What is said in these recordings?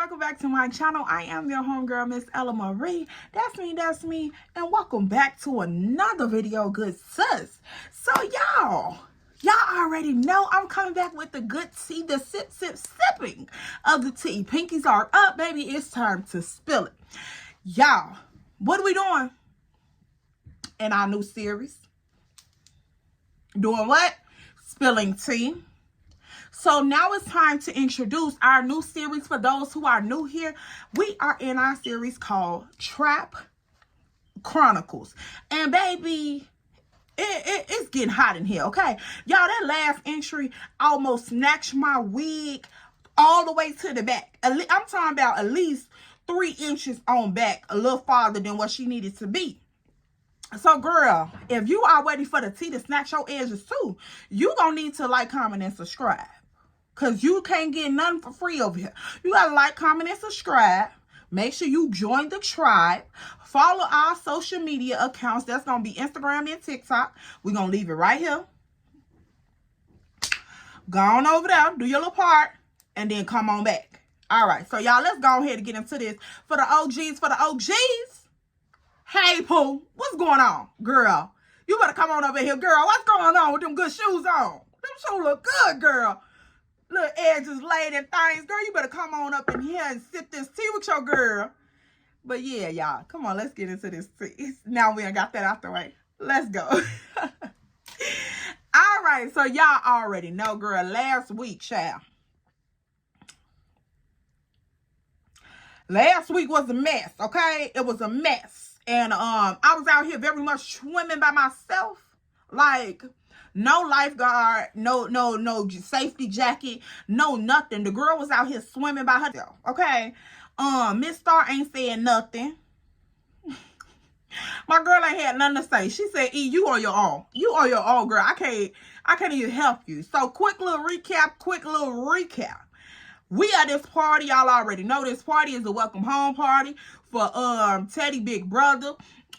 welcome back to my channel. I am your homegirl, Miss Ella Marie. That's me, and welcome back to another video, good sis. So y'all already know I'm coming back with the good tea, the sipping of the tea. Pinkies are up, baby. It's time to spill it. Y'all, what are we doing in our new series? Doing what? Spilling tea. So now it's time to introduce our new series. For those who are new here, we are in our series called Trap Chronicles. And baby, it's getting hot in here, okay? Y'all, that last entry almost snatched my wig all the way to the back. I'm talking about at least 3 inches on back, a little farther than what she needed to be. So, girl, if you are ready for the tea to snatch your edges too, you gonna need to like, comment, and subscribe. Because you can't get nothing for free over here. You got to like, comment, and subscribe. Make sure you join the tribe. Follow our social media accounts. That's going to be Instagram and TikTok. We're going to leave it right here. Go on over there. Do your little part. And then come on back. All right. So, y'all, let's go ahead and get into this. For the OGs. Hey, Pooh. What's going on, girl? You better come on over here, girl. What's going on with them good shoes on? Them shoes look good, girl. Little edges laid and things. Girl, you better come on up in here and sip this tea with your girl. But yeah, y'all. Come on, let's get into this tea. Now we done got that out the way. Let's go. All right. So y'all already know, girl. Last week, child. Last week was a mess, okay? It was a mess. And I was out here very much swimming by myself. Like, no lifeguard, no safety jacket, no nothing. The girl was out here swimming by herself, okay? Miss Star ain't saying nothing. My girl ain't had nothing to say. She said, E, you on your own. You on your own, girl. I can't even help you. So, quick little recap. We at this party. Y'all already know this party is a welcome home party for Teddy big brother,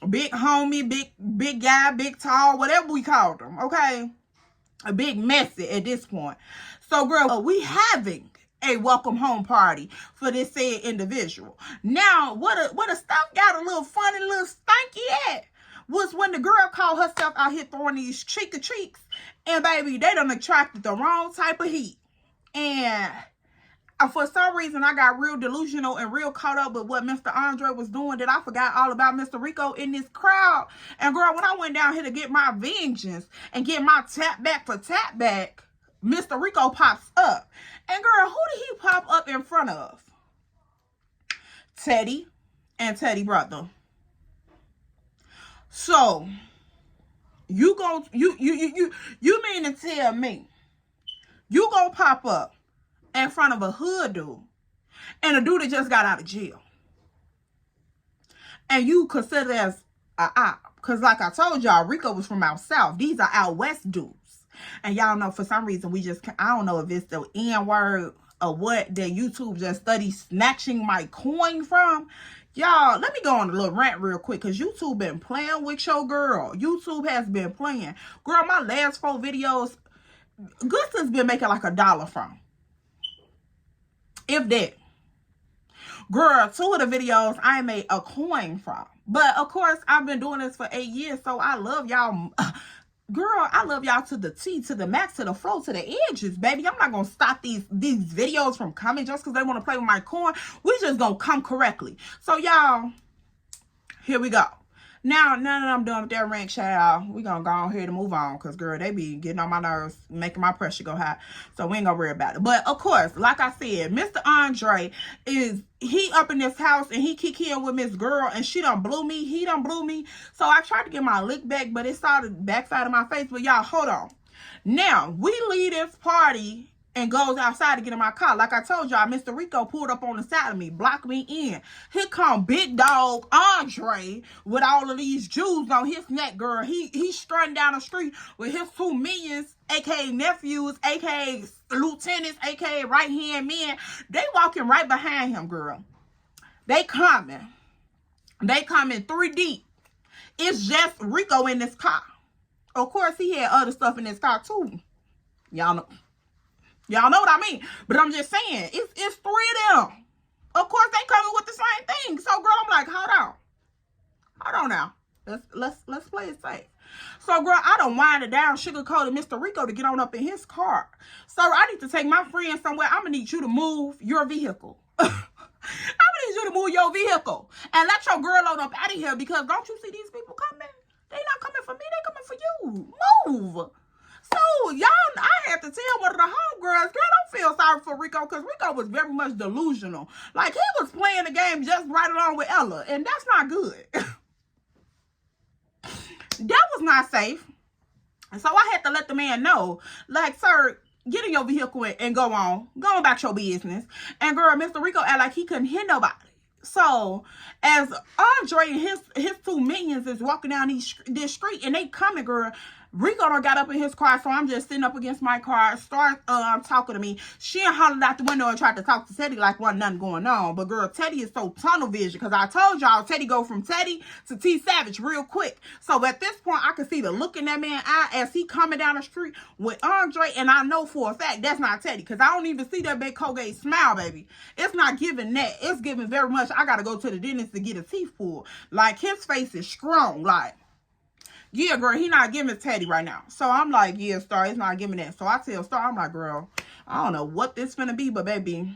big homie, big guy, big tall, whatever we called him, okay? A big messy at this point. So, girl, we having a welcome home party for this said individual. Now, what a stuff got a little funny, little stanky at was when the girl called herself out here throwing these cheeks, and baby, they done attracted the wrong type of heat. And for some reason, I got real delusional and real caught up with what Mr. Andre was doing that I forgot all about Mr. Rico in this crowd. And girl, when I went down here to get my vengeance and get my tap back for tap back, Mr. Rico pops up. And girl, who did he pop up in front of? Teddy and Teddy brother. So, you mean to tell me you gonna pop up in front of a hood dude and a dude that just got out of jail, and you consider as a op? Because like I told y'all, Rico was from out south. These are out west dudes. And y'all know for some reason we just, I don't know if it's the N-word or what, that YouTube just studies snatching my coin from. Y'all, let me go on a little rant real quick, because YouTube been playing with your girl. YouTube has been playing. Girl, my last 4 videos, Goodson's been making like $1 from. If that. Girl, 2 of the videos I made a coin from. But of course, I've been doing this for 8 years, so I love y'all. Girl, I love y'all to the T, to the max, to the flow, to the edges, baby. I'm not gonna stop these videos from coming just because they want to play with my coin. We just gonna come correctly. So y'all, here we go. Now that I'm done with that rant, child, we gonna go on here to move on, because, girl, they be getting on my nerves, making my pressure go high. So we ain't gonna worry about it. But, of course, like I said, Mr. Andre he up in this house, and he kick in with Miss Girl, and she done blew me. He done blew me. So I tried to get my lick back, but it started backside of my face. But, y'all, hold on. Now, we leave this party and goes outside to get in my car. Like I told y'all, Mr. Rico pulled up on the side of me, blocked me in. Here come big dog Andre with all of these jewels on his neck, girl. He's strutting down the street with his 2 minions, aka nephews, aka lieutenants, aka right-hand men. They walking right behind him, girl. They coming 3 deep. It's just Rico in this car. Of course, he had other stuff in his car too. Y'all know what I mean. But I'm just saying, it's 3 of them. Let's play it safe. So, girl, I done winded down, sugarcoated Mr. Rico to get on up in his car. So, I need to take my friend somewhere. I'm going to need you to move your vehicle. I'm going to need you to move your vehicle. And let your girl on up out of here, because don't you see these people coming? They not coming for me. They coming for you. Move. So, y'all, I had to tell one of the homegirls, girl, don't feel sorry for Rico, because Rico was very much delusional. Like, he was playing the game just right along with Ella, and that's not good. That was not safe. So I had to let the man know, like, sir, get in your vehicle and go on about your business. And girl, Mr. Rico act like he couldn't hit nobody. So as Andre and his two minions is walking down this street and they coming, girl, Rico done got up in his car, so I'm just sitting up against my car, start talking to me. She hollered out the window and tried to talk to Teddy like wasn't nothing going on. But girl, Teddy is so tunnel vision, because I told y'all Teddy go from Teddy to T Savage real quick. So at this point, I could see the look in that man's eye as he coming down the street with Andre, and I know for a fact that's not Teddy, because I don't even see that big Colgate smile, baby. It's not giving that. It's giving very much, I got to go to the dentist to get a teeth pulled. Like, his face is strong, like, yeah, girl, he not giving Teddy right now. So I'm like, yeah, Star, it's not giving that. So I tell Star, I'm like, girl, I don't know what this finna be, but baby,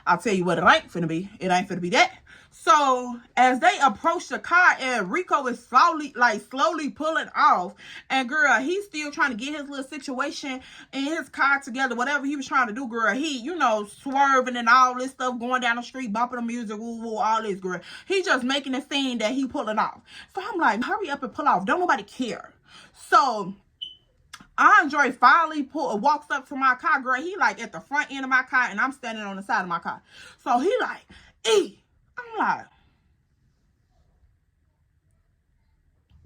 I'll tell you what it ain't finna be. It ain't finna be that. So as they approach the car and Rico is slowly pulling off, and girl, he's still trying to get his little situation in his car together, whatever he was trying to do, girl. He, you know, swerving and all this stuff, going down the street, bumping the music, woo woo, all this, girl. He just making a scene that he pulling off. So I'm like, hurry up and pull off. Don't nobody care. So Andre finally walks up to my car, girl. He like at the front end of my car, and I'm standing on the side of my car. So he like, E. I'm like,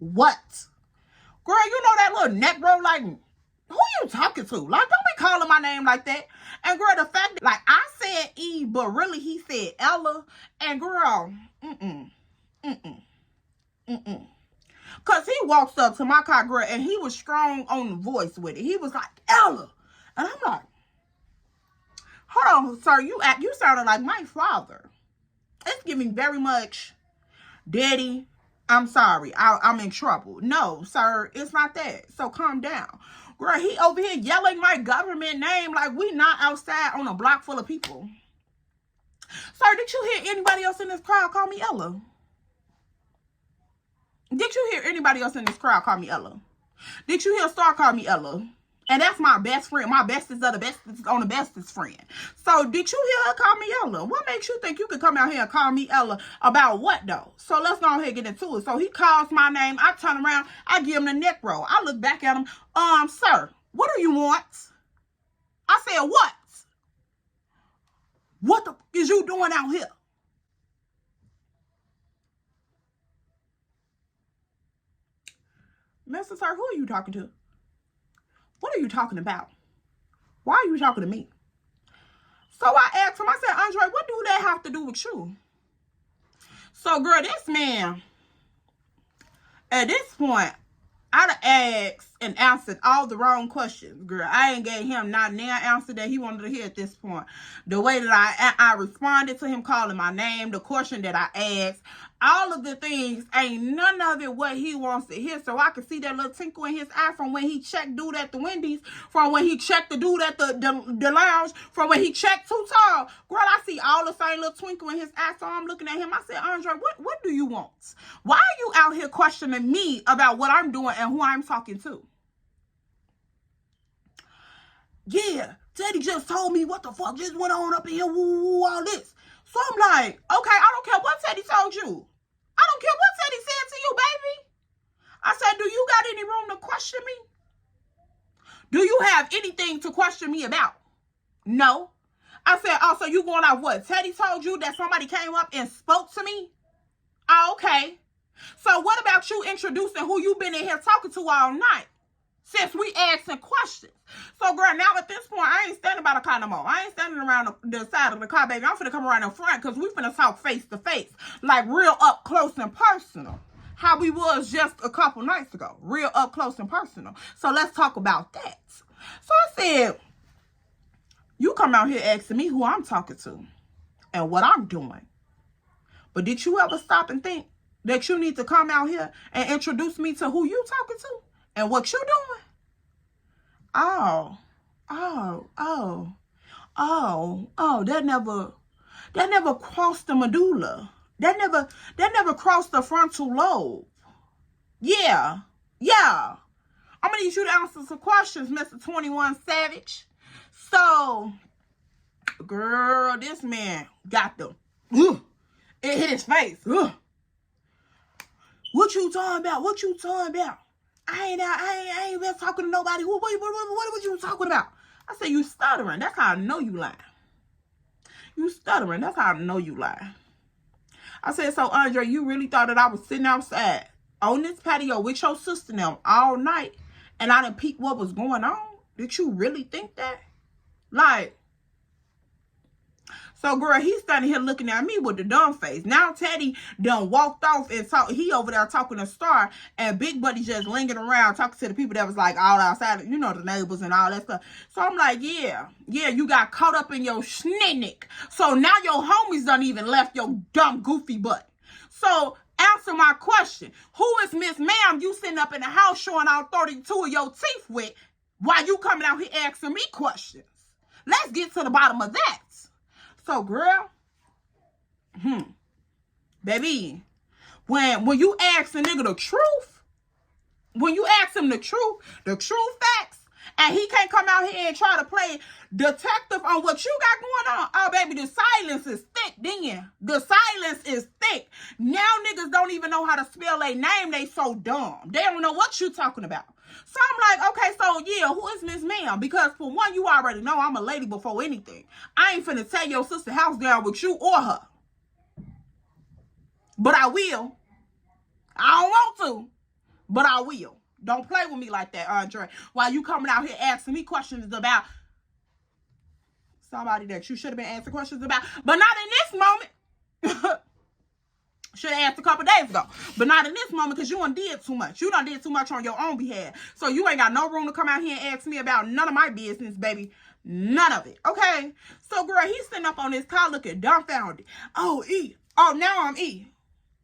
what? Girl, you know that little neck bro, like, who you talking to? Like, don't be calling my name like that. And girl, the fact that, like, I said E, but really he said Ella. And girl, Because he walks up to my car, girl, and he was strong on the voice with it. He was like, Ella. And I'm like, hold on, sir, you sounded like my father. It's giving very much, Daddy, I'm sorry, I'm in trouble. No, sir, it's not that. So calm down. Girl, he over here yelling my government name like we not outside on a block full of people. Sir, did you hear anybody else in this crowd call me Ella? Did you hear anybody else in this crowd call me Ella? Did you hear Star call me Ella? And that's my best friend. My bestest of the bestest on the bestest friend. So did you hear her call me Ella? What makes you think you could come out here and call me Ella about what though? So let's go ahead and get into it. So he calls my name. I turn around. I give him the neck roll. I look back at him. Sir, what do you want? I said, what? What the f is you doing out here? Mr. Sir, who are you talking to? What are you talking about? Why are you talking to me? So I asked him, I said, Andre, what do that have to do with you? So, girl, this man, at this point, I done asked and answered all the wrong questions, girl. I ain't gave him not an answer that he wanted to hear at this point. The way that I responded to him calling my name, the question that I asked, all of the things, ain't none of it what he wants to hear. So I could see that little twinkle in his eye from when he checked dude at the Wendy's, from when he checked the dude at the lounge, from when he checked Too Tall. Girl, I see all the same little twinkle in his eye. So I'm looking at him. I said, Andre, what do you want? Why are you out here questioning me about what I'm doing and who I'm talking to? Yeah, Teddy just told me what the fuck just went on up in here, woo, all this. So I'm like, okay, I don't care what Teddy told you. I don't care what Teddy said to you, baby. I said, do you got any room to question me? Do you have anything to question me about? No. I said, oh, so you going off what? Teddy told you that somebody came up and spoke to me? Oh, okay. So what about you introducing who you been in here talking to all night? Since we asking questions. So, girl, now at this point, I ain't standing by the car no more. I ain't standing around the side of the car, baby. I'm finna come around the front because we finna talk face to face. Like real up close and personal. How we was just a couple nights ago. Real up close and personal. So, let's talk about that. So, I said, you come out here asking me who I'm talking to and what I'm doing. But did you ever stop and think that you need to come out here and introduce me to who you talking to and what you doing? Oh, that never crossed the medulla. That never crossed the frontal lobe. Yeah. I'm gonna need you to answer some questions, Mr. 21 Savage. So, girl, this man got them. It hit his face. What you talking about? What you talking about? I ain't been talking to nobody. What was you talking about? I said, you stuttering. That's how I know you lying. You stuttering. That's how I know you lying. I said, so Andre, you really thought that I was sitting outside on this patio with your sister now all night and I didn't peep what was going on? Did you really think that? Like, so girl, he's standing here looking at me with the dumb face. Now Teddy done walked off and he over there talking to Star, and Big Buddy just lingering around talking to the people that was like all outside, you know, the neighbors and all that stuff. So I'm like, yeah, you got caught up in your schnitnick. So now your homies done even left your dumb goofy butt. So answer my question. Who is Miss Ma'am you sitting up in the house showing all 32 of your teeth with while you coming out here asking me questions? Let's get to the bottom of that. So, girl, baby, when you ask a nigga the truth, when you ask him the true facts, and he can't come out here and try to play detective on what you got going on, oh, baby, the silence is thick, then. The silence is thick. Now niggas don't even know how to spell a name. They so dumb. They don't know what you talking about. So I'm like, okay, so yeah, who is Miss Ma'am? Because for one, you already know I'm a lady before anything. I ain't finna tear your sister house down with you or her. But I will. I don't want to, but I will. Don't play with me like that, Andre. While you coming out here asking me questions about somebody that you should have been answering questions about, but not in this moment. Should have asked a couple days ago, but not in this moment because you done did too much. You done did too much on your own behalf. So you ain't got no room to come out here and ask me about none of my business, baby. None of it, okay? So, girl, he's sitting up on his car looking dumbfounded. Oh, E. Oh, now I'm E.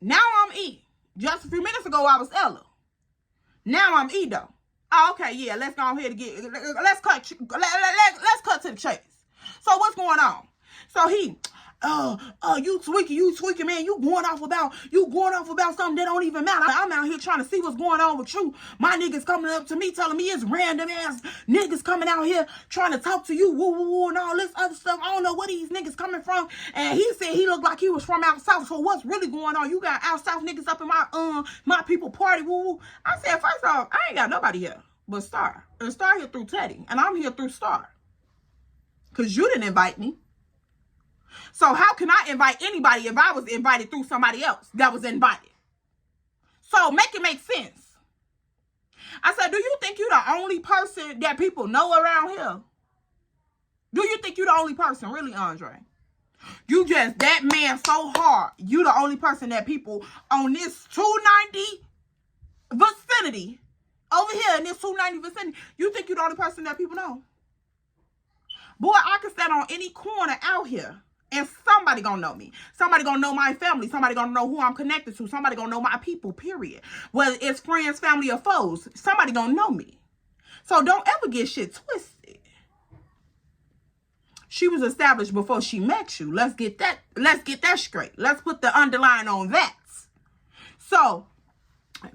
Now I'm E. Just a few minutes ago, I was Ella. Now I'm E, though. Oh, okay, yeah, let's go ahead and let's cut to the chase. So, what's going on? So, you tweaking, man. You going off about something that don't even matter. I'm out here trying to see what's going on with you. My niggas coming up to me telling me it's random ass niggas coming out here trying to talk to you, woo, and all this other stuff. I don't know where these niggas coming from. And he said he looked like he was from out south. So what's really going on? You got out south niggas up in my people party, woo. I said, first off, I ain't got nobody here but Star. And Star here through Teddy. And I'm here through Star. Because you didn't invite me. So how can I invite anybody if I was invited through somebody else that was invited? So make it make sense. I said, do you think you're the only person that people know around here? Do you think you're the only person, really, Andre? You just that man so hard. You the only person that people on this 290 vicinity, over here in this 290 vicinity, you think you're the only person that people know? Boy, I can stand on any corner out here. And somebody gonna know me. Somebody gonna know my family. Somebody gonna know who I'm connected to. Somebody gonna know my people, period. Whether it's friends, family, or foes, somebody gonna know me. So don't ever get shit twisted. She was established before she met you. Let's get that straight. Let's put the underline on that. So,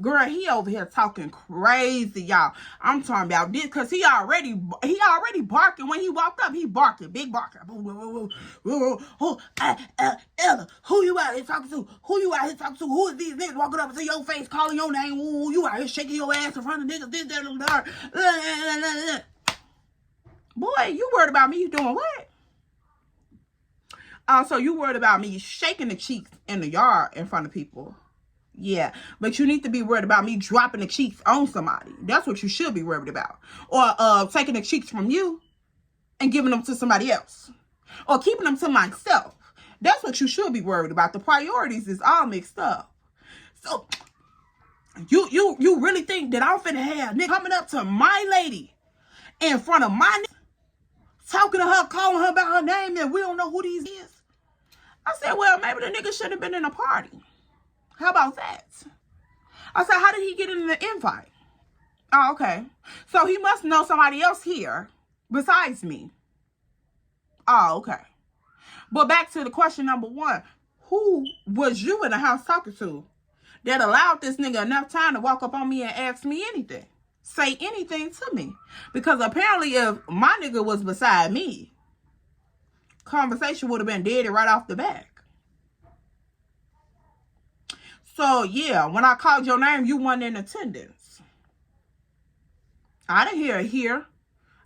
girl, he over here talking crazy, y'all. I'm talking about this because he already barking. When he walked up, he barking, big barking. Ella, who you out here talking to? Who you out here talking to? Who is these niggas walking up to your face, calling your name? Ooh, you out here shaking your ass in front of niggas, this, that. Boy, you worried about me doing what? So you worried about me shaking the cheeks in the yard in front of people. Yeah, but you need to be worried about me dropping the cheeks on somebody. That's what you should be worried about. Or taking the cheeks from you and giving them to somebody else. Or keeping them to myself. That's what you should be worried about. The priorities is all mixed up. So, you really think that I'm finna have nigga coming up to my lady in front of my nigga, talking to her, calling her about her name, and we don't know who these is? I said, well, maybe the nigga should have been in a party. How about that? I said, how did he get in the invite? Oh, okay. So he must know somebody else here besides me. Oh, okay. But back to the question number one. Who was you in the house talking to that allowed this nigga enough time to walk up on me and ask me anything? Say anything to me? Because apparently if my nigga was beside me, conversation would have been dead right off the bat. So, yeah, when I called your name, you weren't in attendance. I didn't hear here.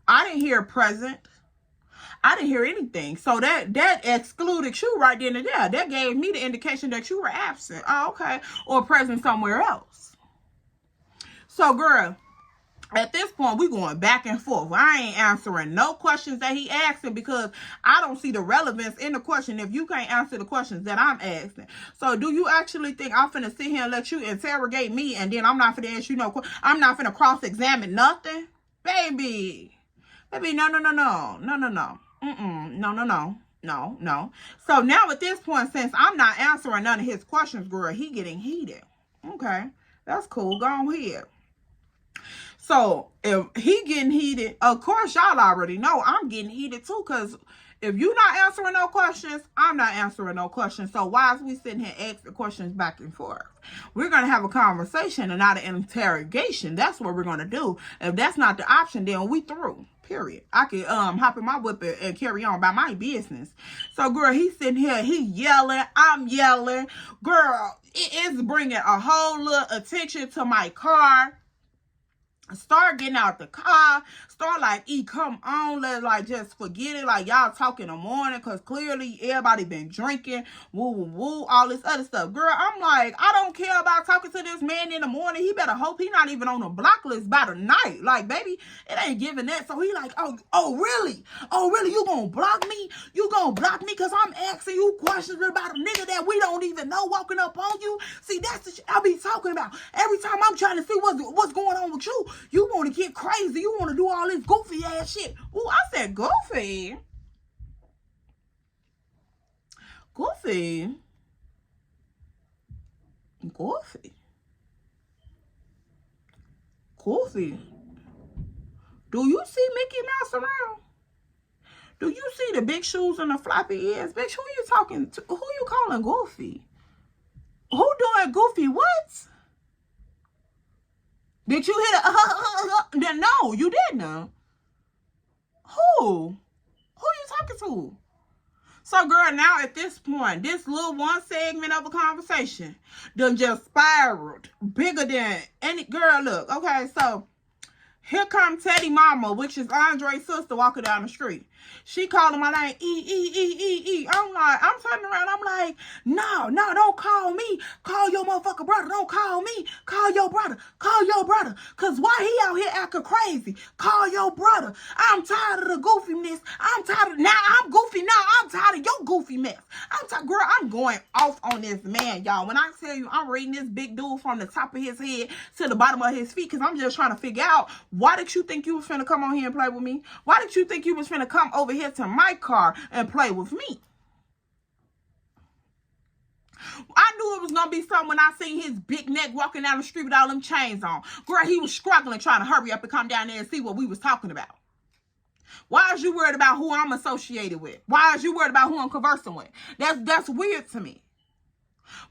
I didn't hear present. I didn't hear anything. So that excluded you right then and there. That gave me the indication that you were absent. Oh, okay. Or present somewhere else. So, girl, at this point, we going back and forth. I ain't answering no questions that he asking because I don't see the relevance in the question if you can't answer the questions that I'm asking. So do you actually think I'm finna sit here and let you interrogate me and then I'm not finna ask you no questions? I'm not finna cross-examine nothing? Baby, no. No. So now at this point, since I'm not answering none of his questions, girl, he getting heated. Okay, that's cool. Go on ahead. So if he getting heated, of course y'all already know I'm getting heated too. Cause if you not answering no questions, I'm not answering no questions. So why is we sitting here asking questions back and forth? We're gonna have a conversation and not an interrogation. That's what we're gonna do. If that's not the option, then we through. Period. I could hop in my whip and carry on by my business. So girl, he's sitting here, he yelling, I'm yelling. Girl, it is bringing a whole lot of attention to my car. Start getting out the car. Start like, come on, let's like just forget it. Like y'all talk in the morning because clearly everybody been drinking. Woo, all this other stuff. Girl, I'm like, I don't care about talking to this man in the morning. He better hope he not even on the block list by the night. Like, baby, it ain't giving that. So he like, oh, really? You gonna block me? You gonna block me because I'm asking you questions about a nigga that we don't even know walking up on you? See, that's the shit I be talking about. Every time I'm trying to see what's going on with you, you want to get crazy. You want to do all this goofy ass shit. Ooh, I said goofy. Goofy. Do you see Mickey Mouse around? Do you see the big shoes and the floppy ears? Bitch, who you talking to? Who you calling goofy? Who doing goofy what? Did you hit a no, you didn't. Who you talking to? So girl, now at this point, this little one segment of a conversation done just spiraled bigger than any girl. Look, okay, so here comes Teddy Mama, which is Andre's sister, walking down the street. She calling my name, E. I'm turning around, I'm like, no, don't call me. Call your motherfucking brother. Don't call me. Call your brother. Cause why he out here acting crazy? Call your brother. I'm tired of the goofiness. I'm tired of your goofy mess. Girl, I'm going off on this man, y'all. When I tell you, I'm reading this big dude from the top of his head to the bottom of his feet, cause I'm just trying to figure out, why did you think you was finna come on here and play with me? Why did you think you was finna come over here to my car and play with me? I knew it was gonna be something when I seen his big neck walking down the street with all them chains on. Girl, he was struggling trying to hurry up and come down there and see what we was talking about. Why is you worried about who I'm associated with? Why is you worried about who I'm conversing with? That's weird to me.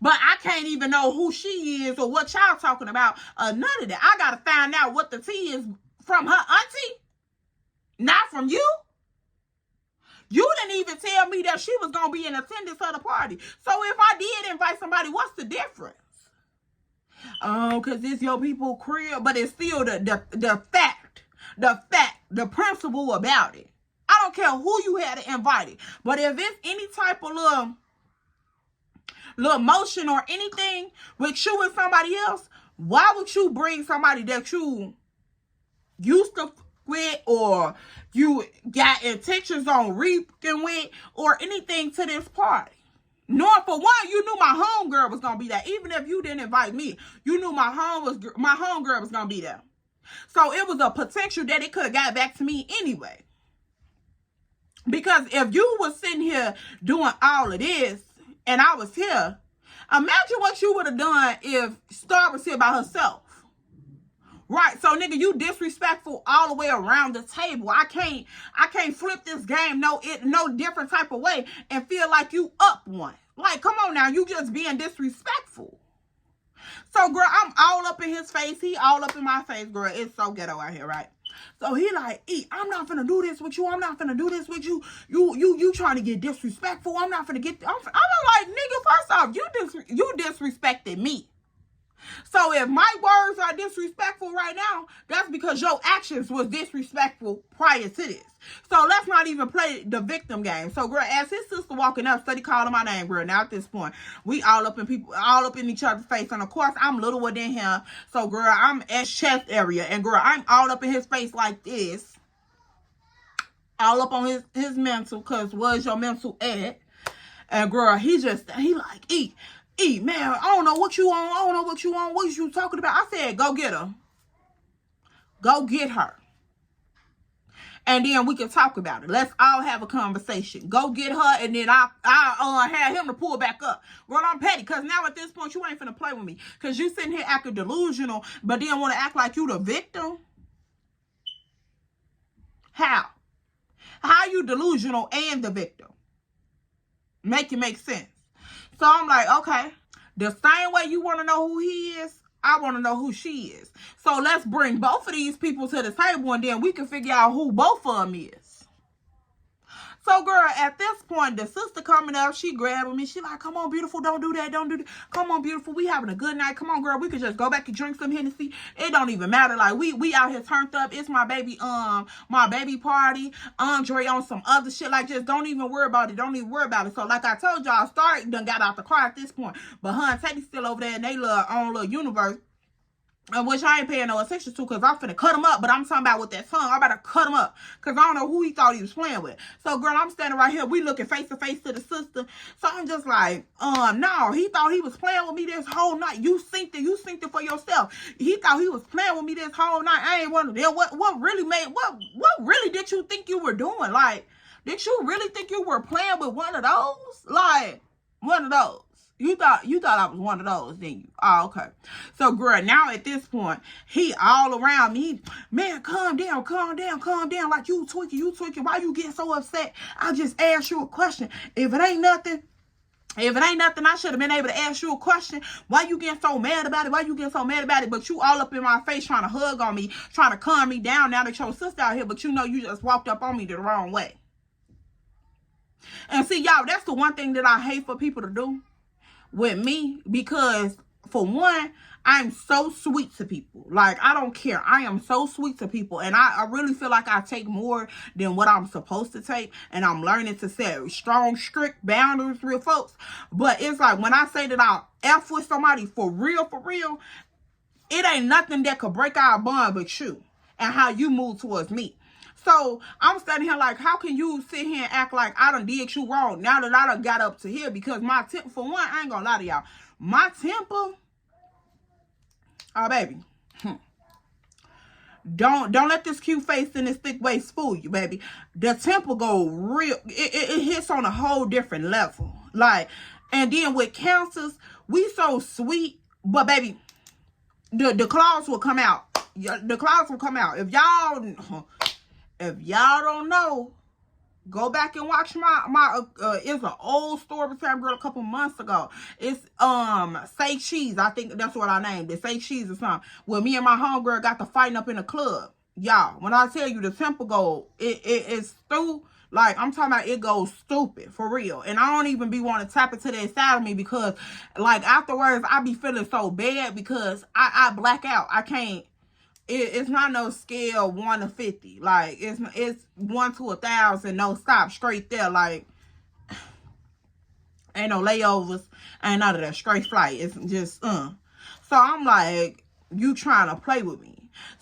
But I can't even know who she is or what y'all talking about. None of that. I gotta find out what the tea is from her auntie, not from you. You didn't even tell me that she was gonna be in attendance of the party. So if I did invite somebody, what's the difference? Oh, cause it's your people crib, but it's still the fact, the principle about it. I don't care who you had to invite it, but if it's any type of little motion or anything with you and somebody else, why would you bring somebody that you used to with or you got intentions on reaping with or anything to this party? Knowing for one, you knew my homegirl was gonna be there. Even if you didn't invite me, you knew my homegirl was gonna be there. So it was a potential that it could have got back to me anyway. Because if you was sitting here doing all of this and I was here, Imagine what you would have done if Star was here by herself. Right, so nigga, you disrespectful all the way around the table. I can't flip this game no different type of way and feel like you up one. Like, come on now, you just being disrespectful. So, girl, I'm all up in his face. He all up in my face, girl. It's so ghetto out here, right? So he like, I'm not finna do this with you. I'm not finna do this with you. You trying to get disrespectful. I'm not finna get. I'm like, nigga, first off, you disrespected me. So if my words are disrespectful right now, that's because your actions was disrespectful prior to this. So let's not even play the victim game. So, girl, as his sister walking up, steady calling my name, girl. Now at this point, we all up in each other's face. And of course, I'm littler than him. So, girl, I'm at chest area. And girl, I'm all up in his face like this. All up on his mental, cause where's your mental at? And girl, he like, man, I don't know what you on. I don't know what you on. What you talking about? I said, go get her. Go get her. And then we can talk about it. Let's all have a conversation. Go get her, and then I'll have him to pull back up. Girl, I'm petty, because now at this point, you ain't finna play with me. Because you sitting here acting delusional, but then want to act like you the victim. How? How you delusional and the victim? Make it make sense. So I'm like, okay, the same way you want to know who he is, I want to know who she is. So let's bring both of these people to the table, and then we can figure out who both of them is. So, girl, at this point, the sister coming up, she grabbing me. She like, come on, beautiful, don't do that, don't do that. Come on, beautiful, we having a good night. Come on, girl, we could just go back and drink some Hennessy. It don't even matter. Like, we out here turned up. It's my baby party. Andre on some other shit. Like, just don't even worry about it. Don't even worry about it. So, like I told y'all, Star done got out the car at this point. But her and Teddy still over there in their own little universe. Which I ain't paying no attention to, because I'm finna cut him up. But I'm talking about with that tongue, I'm about to cut him up, because I don't know who he thought he was playing with. So, girl, I'm standing right here. We looking face to face to the sister. So I'm just like, no, he thought he was playing with me this whole night. You synced it for yourself. He thought he was playing with me this whole night. I ain't wondering what really did you think you were doing? Like, did you really think you were playing with one of those? Like, one of those. You thought I was one of those, didn't you? Oh, okay. So, girl, now at this point, he all around me. Man, calm down. Like, you tweaking. Why you getting so upset? I just asked you a question. If it ain't nothing, I should have been able to ask you a question. Why you getting so mad about it? But you all up in my face trying to hug on me, trying to calm me down now that your sister out here, but you know you just walked up on me the wrong way. And see, y'all, that's the one thing that I hate for people to do with me, because for one, I'm so sweet to people. Like, I don't care. I am so sweet to people, and I really feel like I take more than what I'm supposed to take, and I'm learning to set strong, strict boundaries with folks. But it's like, when I say that I'll F with somebody for real, it ain't nothing that could break our bond but you and how you move towards me. So I'm standing here like, how can you sit here and act like I done did you wrong now that I done got up to here? Because my temper, for one, I ain't gonna lie to y'all, my temper, oh baby, don't let this cute face and this thick waist fool you, baby. The temper go real, it hits on a whole different level. Like, and then with cancers, we so sweet, but baby, the claws will come out. The claws will come out. If y'all don't know, go back and watch my it's an old Storytime girl a couple months ago. It's Say Cheese. I think that's what I named it. Say Cheese or something. Where me and my homegirl got to fighting up in the club. Y'all, when I tell you the temper go, it's through. Like, I'm talking about, it goes stupid, for real. And I don't even be wanting to tap into that side of me, because, like, afterwards, I be feeling so bad because I black out. I can't. It's not no scale 1 to 50. Like, it's 1 to 1,000, no stop, straight there. Like, ain't no layovers, ain't none of that, straight flight. It's just So I'm like, you trying to play with me?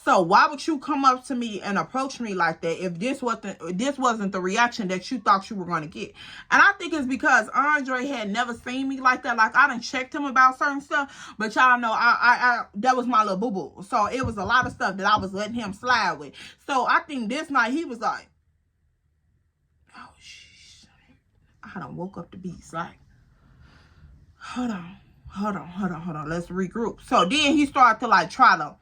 So why would you come up to me and approach me like that if this wasn't the reaction that you thought you were going to get? And I think it's because Andre had never seen me like that. Like, I done checked him about certain stuff, but y'all know I that was my little boo-boo. So it was a lot of stuff that I was letting him slide with. So I think this night he was like, oh, I done woke up the beast. Like, hold on. hold on. Let's regroup. So then he started to like try to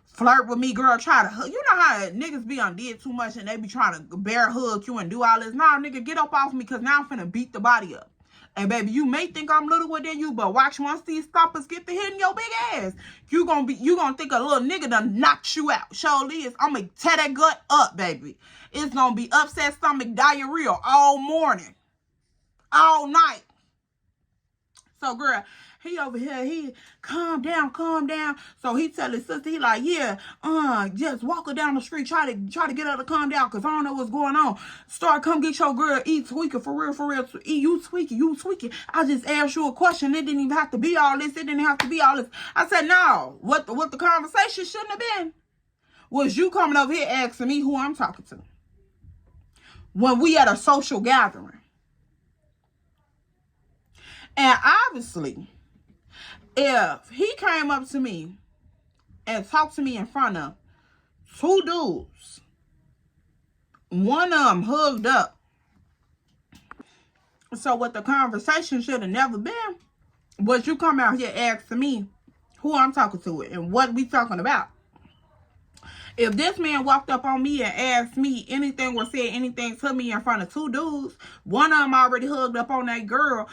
flirt with me, girl, try to hug. You know how niggas be on did too much and they be trying to bear hug you and do all this. Nah, nigga, get up off me because now I'm finna beat the body up. And baby, you may think I'm littler than you, but watch once these stoppers get to hitting your big ass. You gonna think a little nigga done knocked you out. Surely is. I'm gonna tear that gut up, baby. It's gonna be upset stomach diarrhea all morning. All night. So, girl, he over here, he calm down. So he tell his sister, he like, yeah, just walk her down the street, try to get her to calm down, cause I don't know what's going on. Start, come get your girl, eat tweaking, for real. You tweaking. I just asked you a question. It didn't even have to be all this. I said, no, what the conversation shouldn't have been was you coming over here asking me who I'm talking to when we at a social gathering. And obviously, if he came up to me and talked to me in front of two dudes, one of them hugged up. So what the conversation should have never been was you come out here asking me who I'm talking to and what we talking about. If this man walked up on me and asked me anything or said anything to me in front of two dudes, one of them already hugged up on that girl,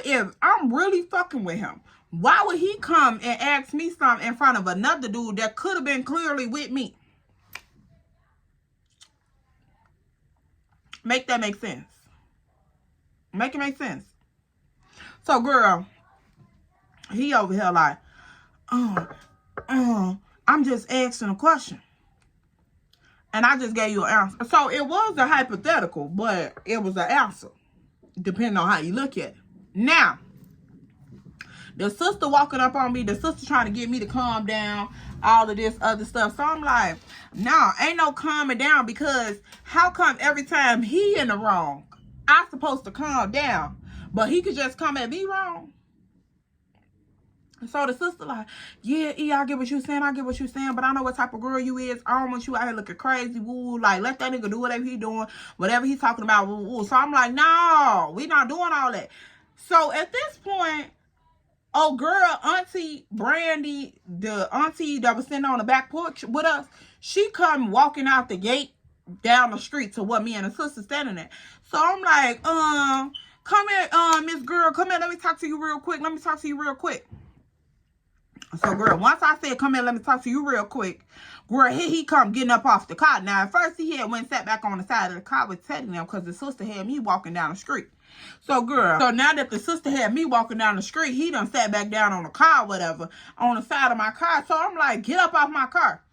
if I'm really fucking with him, why would he come and ask me something in front of another dude that could have been clearly with me? Make that make sense. Make it make sense. So, girl, he over here like, I'm just asking a question. And I just gave you an answer. So it was a hypothetical, but it was an answer, depending on how you look at it. Now, the sister walking up on me, the sister trying to get me to calm down, all of this other stuff. So I'm like, nah, ain't no calming down, because how come every time he in the wrong, I'm supposed to calm down, but he could just come at me wrong? So the sister like, yeah, E, I get what you saying, but I know what type of girl you is. I don't want you out here looking crazy, woo. Like, let that nigga do whatever he doing, whatever he's talking about, woo, woo. So I'm like, no, we not doing all that. So at this point, oh girl, Auntie Brandy, the auntie that was sitting on the back porch with us, she come walking out the gate down the street to what me and the sister standing at. So I'm like, come here, Miss Girl, come here, let me talk to you real quick. So, girl, once I said, come here, let me talk to you real quick, girl, here he come getting up off the car. Now, at first, he had went and sat back on the side of the car with Teddy now, because the sister had me walking down the street. So, girl, so now that the sister had me walking down the street, he done sat back down on the car, whatever, on the side of my car. So, I'm like, get up off my car.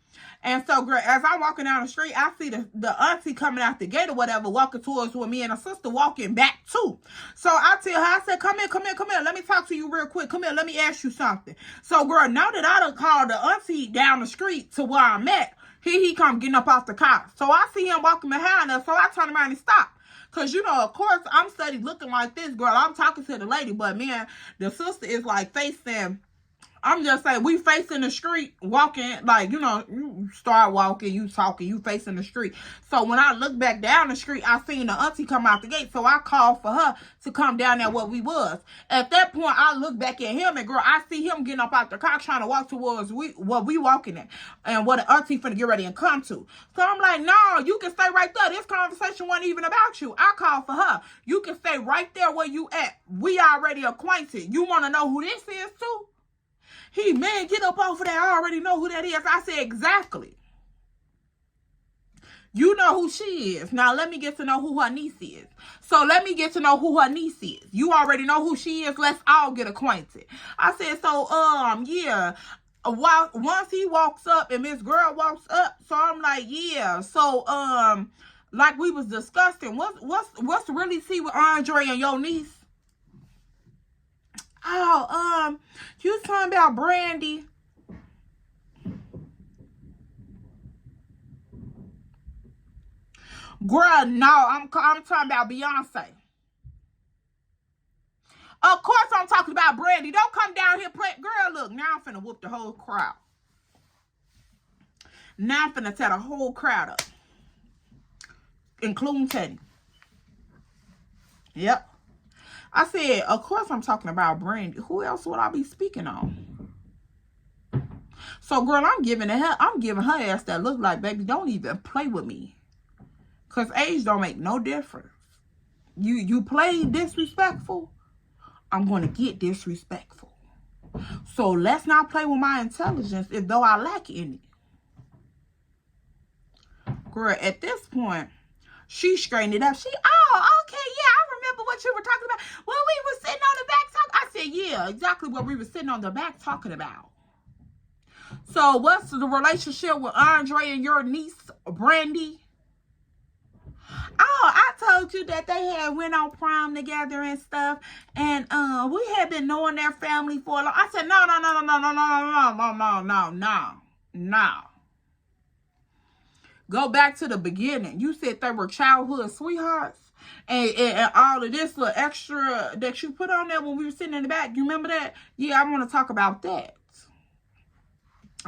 And so, girl, as I'm walking down the street, I see the auntie coming out the gate or whatever, walking towards with me and her sister walking back too. So I tell her, I said, come here. Let me talk to you real quick. Come here, let me ask you something. So, girl, now that I done called the auntie down the street to where I'm at, he come getting up off the car. So I see him walking behind us, so I turn around and stop. Because, you know, of course, I'm steady looking like this, girl. I'm talking to the lady, but, man, the sister is, like, facing... I'm just saying, we facing the street, walking, like, you know, you start walking, you talking, you facing the street. So when I look back down the street, I seen the auntie come out the gate. So I called for her to come down there where we was. At that point, I look back at him, and girl, I see him getting up out the car trying to walk towards what we walking at. And what the auntie finna get ready and come to. So I'm like, no, you can stay right there. This conversation wasn't even about you. I called for her. You can stay right there where you at. We already acquainted. You want to know who this is too? He, man, get up off of that. I already know who that is. I said, exactly. You know who she is. Now, let me get to know who her niece is. So, let me get to know who her niece is. You already know who she is. Let's all get acquainted. I said, so, yeah. Once he walks up and Miss Girl walks up, so I'm like, yeah. So, like we was discussing, what's really see with Andre and your niece? Oh, you was talking about Brandy. Girl, no, I'm talking about Beyonce. Of course I'm talking about Brandy. Don't come down here play. Girl, look, now I'm finna whoop the whole crowd. Now I'm finna tear the whole crowd up. Including Teddy. Yep. I said, of course I'm talking about Brandy. Who else would I be speaking on? So, girl, I'm giving her ass that look like, baby, don't even play with me. Because age don't make no difference. You play disrespectful, I'm going to get disrespectful. So, let's not play with my intelligence, if though I lack in it. Girl, at this point, she straightened it up. She, oh, okay, yeah, I remember what you were talking about. Well, we were sitting on the back talking. I said, yeah, exactly what we were sitting on the back talking about. So, what's the relationship with Andre and your niece, Brandy? Oh, I told you that they had went on prom together and stuff. And we had been knowing their family for a long. I said, no. Go back to the beginning. You said they were childhood sweethearts. And all of this little extra that you put on there when we were sitting in the back. You remember that? Yeah, I want to talk about that.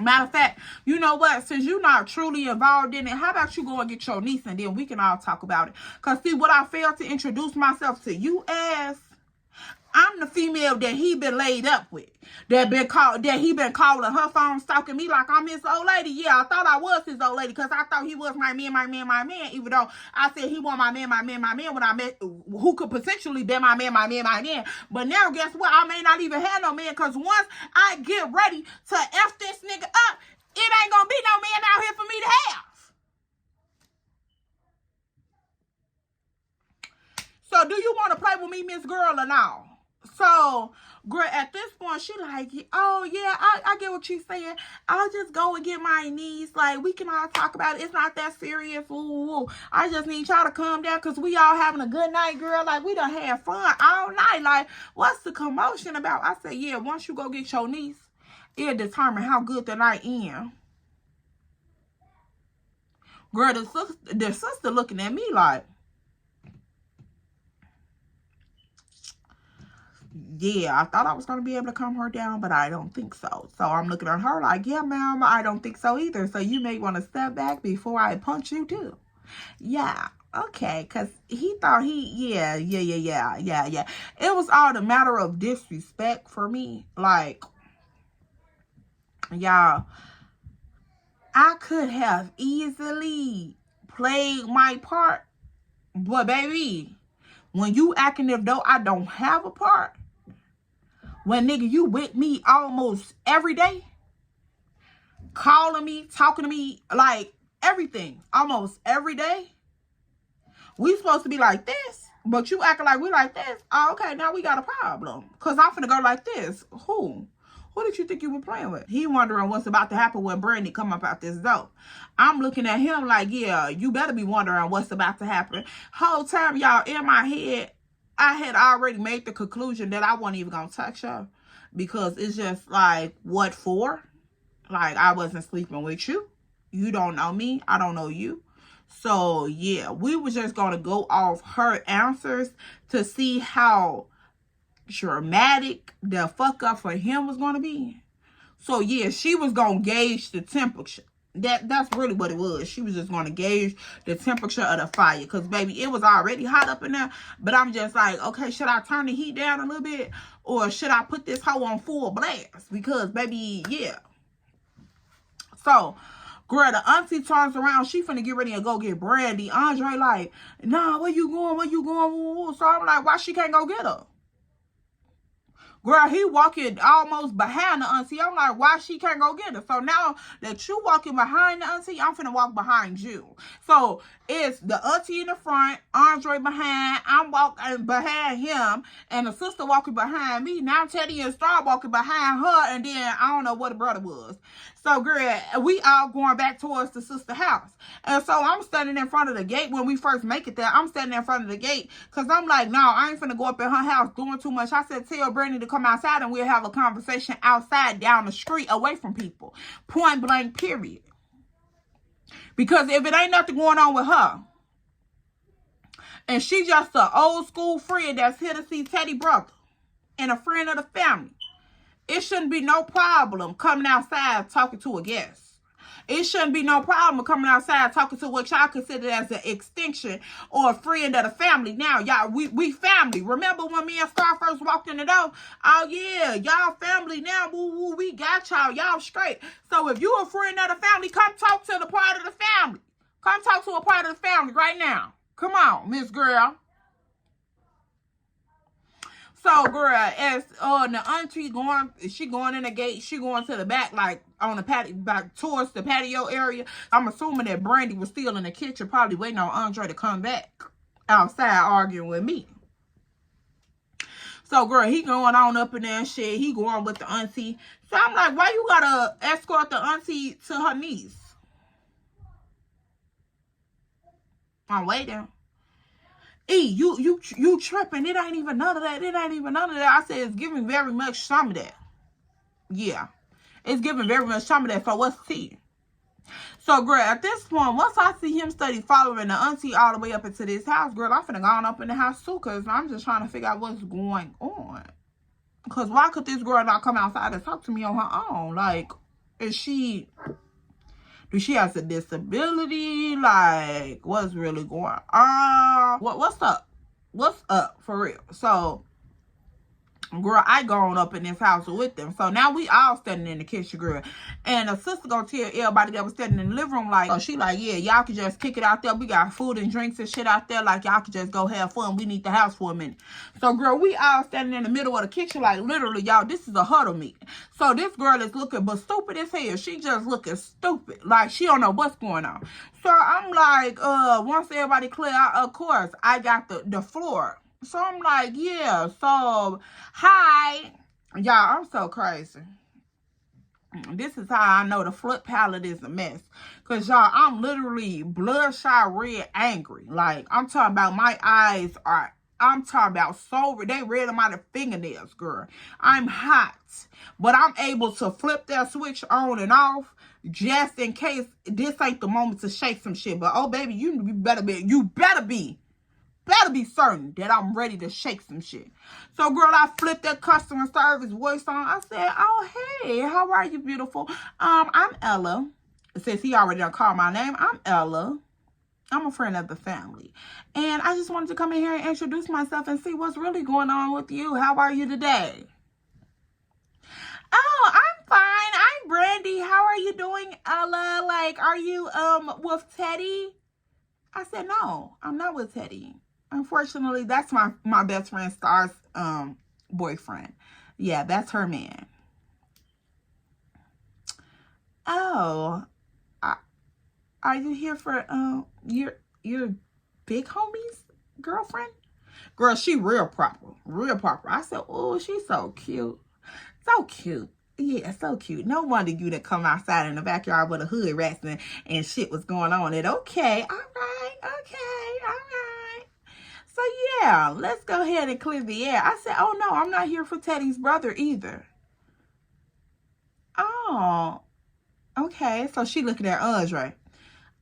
Matter of fact, you know what? Since you're not truly involved in it, how about you go and get your niece and then we can all talk about it? Because see, what I failed to introduce myself to you as, I'm the female that he been laid up with. That he been calling her phone, stalking me like I'm his old lady. Yeah, I thought I was his old lady because I thought he was my man. Even though I said he was my man when I met who could potentially be my man. But now guess what? I may not even have no man because once I get ready to F this nigga up, it ain't gonna be no man out here for me to have. So do you want to play with me, Miss Girl, or no? So, girl, at this point, she like, oh, yeah, I get what she's saying. I'll just go and get my niece. Like, we can all talk about it. It's not that serious. Ooh. I just need y'all to calm down because we all having a good night, girl. Like, we done had fun all night. Like, what's the commotion about? I said, yeah, once you go get your niece, it'll determine how good the night is. Girl, the sister looking at me like, yeah, I thought I was going to be able to calm her down, but I don't think so. So I'm looking at her like, yeah, ma'am, I don't think so either. So you may want to step back before I punch you too. Yeah, okay, because he thought yeah. It was all a matter of disrespect for me. Like, y'all, I could have easily played my part, but baby, when you acting as though I don't have a part, when nigga you with me almost every day, calling me, talking to me, like everything, almost every day, we supposed to be like this, but you acting like we like this. Oh, okay, now we got a problem. Because I'm finna go like this. Who did you think you were playing with? He wondering what's about to happen when Brandy come up out this door. I'm looking at him like, yeah, you better be wondering what's about to happen. Whole time, y'all, in my head, I had already made the conclusion that I wasn't even going to touch her. Because it's just like, what for? Like, I wasn't sleeping with you. You don't know me. I don't know you. So, yeah, we were just going to go off her answers to see how dramatic the fuck up for him was going to be. So, yeah, she was going to gauge the temperature. That's really what it was. She was just going to gauge the temperature of the fire. Because, baby, it was already hot up in there. But I'm just like, okay, should I turn the heat down a little bit? Or should I put this hoe on full blast? Because, baby, yeah. So, girl, the auntie turns around. She finna get ready and go get Brandy. Andre like, nah, where you going? Where you going? So, I'm like, why she can't go get her? Girl, he walking almost behind the auntie. I'm like, why she can't go get her? So now that you walking behind the auntie, I'm finna walk behind you. So it's the auntie in the front, Andre behind, I'm walking behind him, and the sister walking behind me. Now Teddy and Star walking behind her, and then I don't know what the brother was. So, girl, we all going back towards the sister house. And so I'm standing in front of the gate when we first make it there. I'm standing in front of the gate because I'm like, no, I ain't finna go up in her house doing too much. I said, tell Brandy to come outside and we'll have a conversation outside down the street away from people. Point blank, period. Because if it ain't nothing going on with her, and she just an old school friend that's here to see Teddy brother and a friend of the family, it shouldn't be no problem coming outside talking to a guest. It shouldn't be no problem with coming outside talking to what y'all consider as an extension or a friend of the family. Now, y'all, we family. Remember when me and Scar first walked in the door? Oh, yeah, y'all family now. Woo, woo, we got y'all. Y'all straight. So if you a friend of the family, come talk to the part of the family. Come talk to a part of the family right now. Come on, Miss Girl. So, girl, as the auntie she going in the gate, she going to the back, like on the patio, back towards the patio area. I'm assuming that Brandy was still in the kitchen, probably waiting on Andre to come back outside arguing with me. So, girl, he going on up in there and shit. He going with the auntie. So I'm like, why you gotta escort the auntie to her niece? I'm waiting. You tripping. It ain't even none of that. It ain't even none of that. I said it's giving very much some of that. Yeah. It's giving very much some of that. So what's tea? So, girl, at this point, once I see him study following the auntie all the way up into this house, girl, I'm finna go on up in the house too, because I'm just trying to figure out what's going on. Because why could this girl not come outside and talk to me on her own? Like, do she has a disability? Like, what's really going on? What's up? What's up for real? So, girl, I gone up in this house with them. So now we all standing in the kitchen, girl. And the sister gonna tell everybody that was standing in the living room, like, oh, she like, yeah, y'all can just kick it out there. We got food and drinks and shit out there. Like, y'all can just go have fun. We need the house for a minute. So, girl, we all standing in the middle of the kitchen, like, literally, y'all, this is a huddle meeting. So this girl is looking but stupid as hell. She just looking stupid. Like, she don't know what's going on. So I'm like, once everybody clear out, of course, I got the floor. So I'm like, yeah, so, hi. Y'all, I'm so crazy. This is how I know the foot palette is a mess. Because, y'all, I'm literally bloodshot red angry. Like, I'm talking about my eyes are, I'm talking about so, they red on my fingernails, girl. I'm hot. But I'm able to flip that switch on and off just in case this ain't the moment to shake some shit. But, oh, baby, you better be certain that I'm ready to shake some shit. So, girl, I flipped that customer service voice on. I said, oh, hey, how are you, beautiful? I'm Ella. Since he already done called my name, I'm Ella. I'm a friend of the family. And I just wanted to come in here and introduce myself and see what's really going on with you. How are you today? Oh, I'm fine. I'm Brandy. How are you doing, Ella? Like, are you with Teddy? I said, no, I'm not with Teddy. Unfortunately, that's my best friend Star's boyfriend. Yeah, that's her man. Oh, are you here for your big homie's girlfriend? Girl, she real proper, real proper. I said, oh, she's so cute, so cute. Yeah, so cute. No wonder you to come outside in the backyard with a hood rats and shit was going on. And okay, all right, okay, all right. So, yeah, let's go ahead and clear the air. I said, oh, no, I'm not here for Teddy's brother either. Oh, okay. So, she looking at Andre.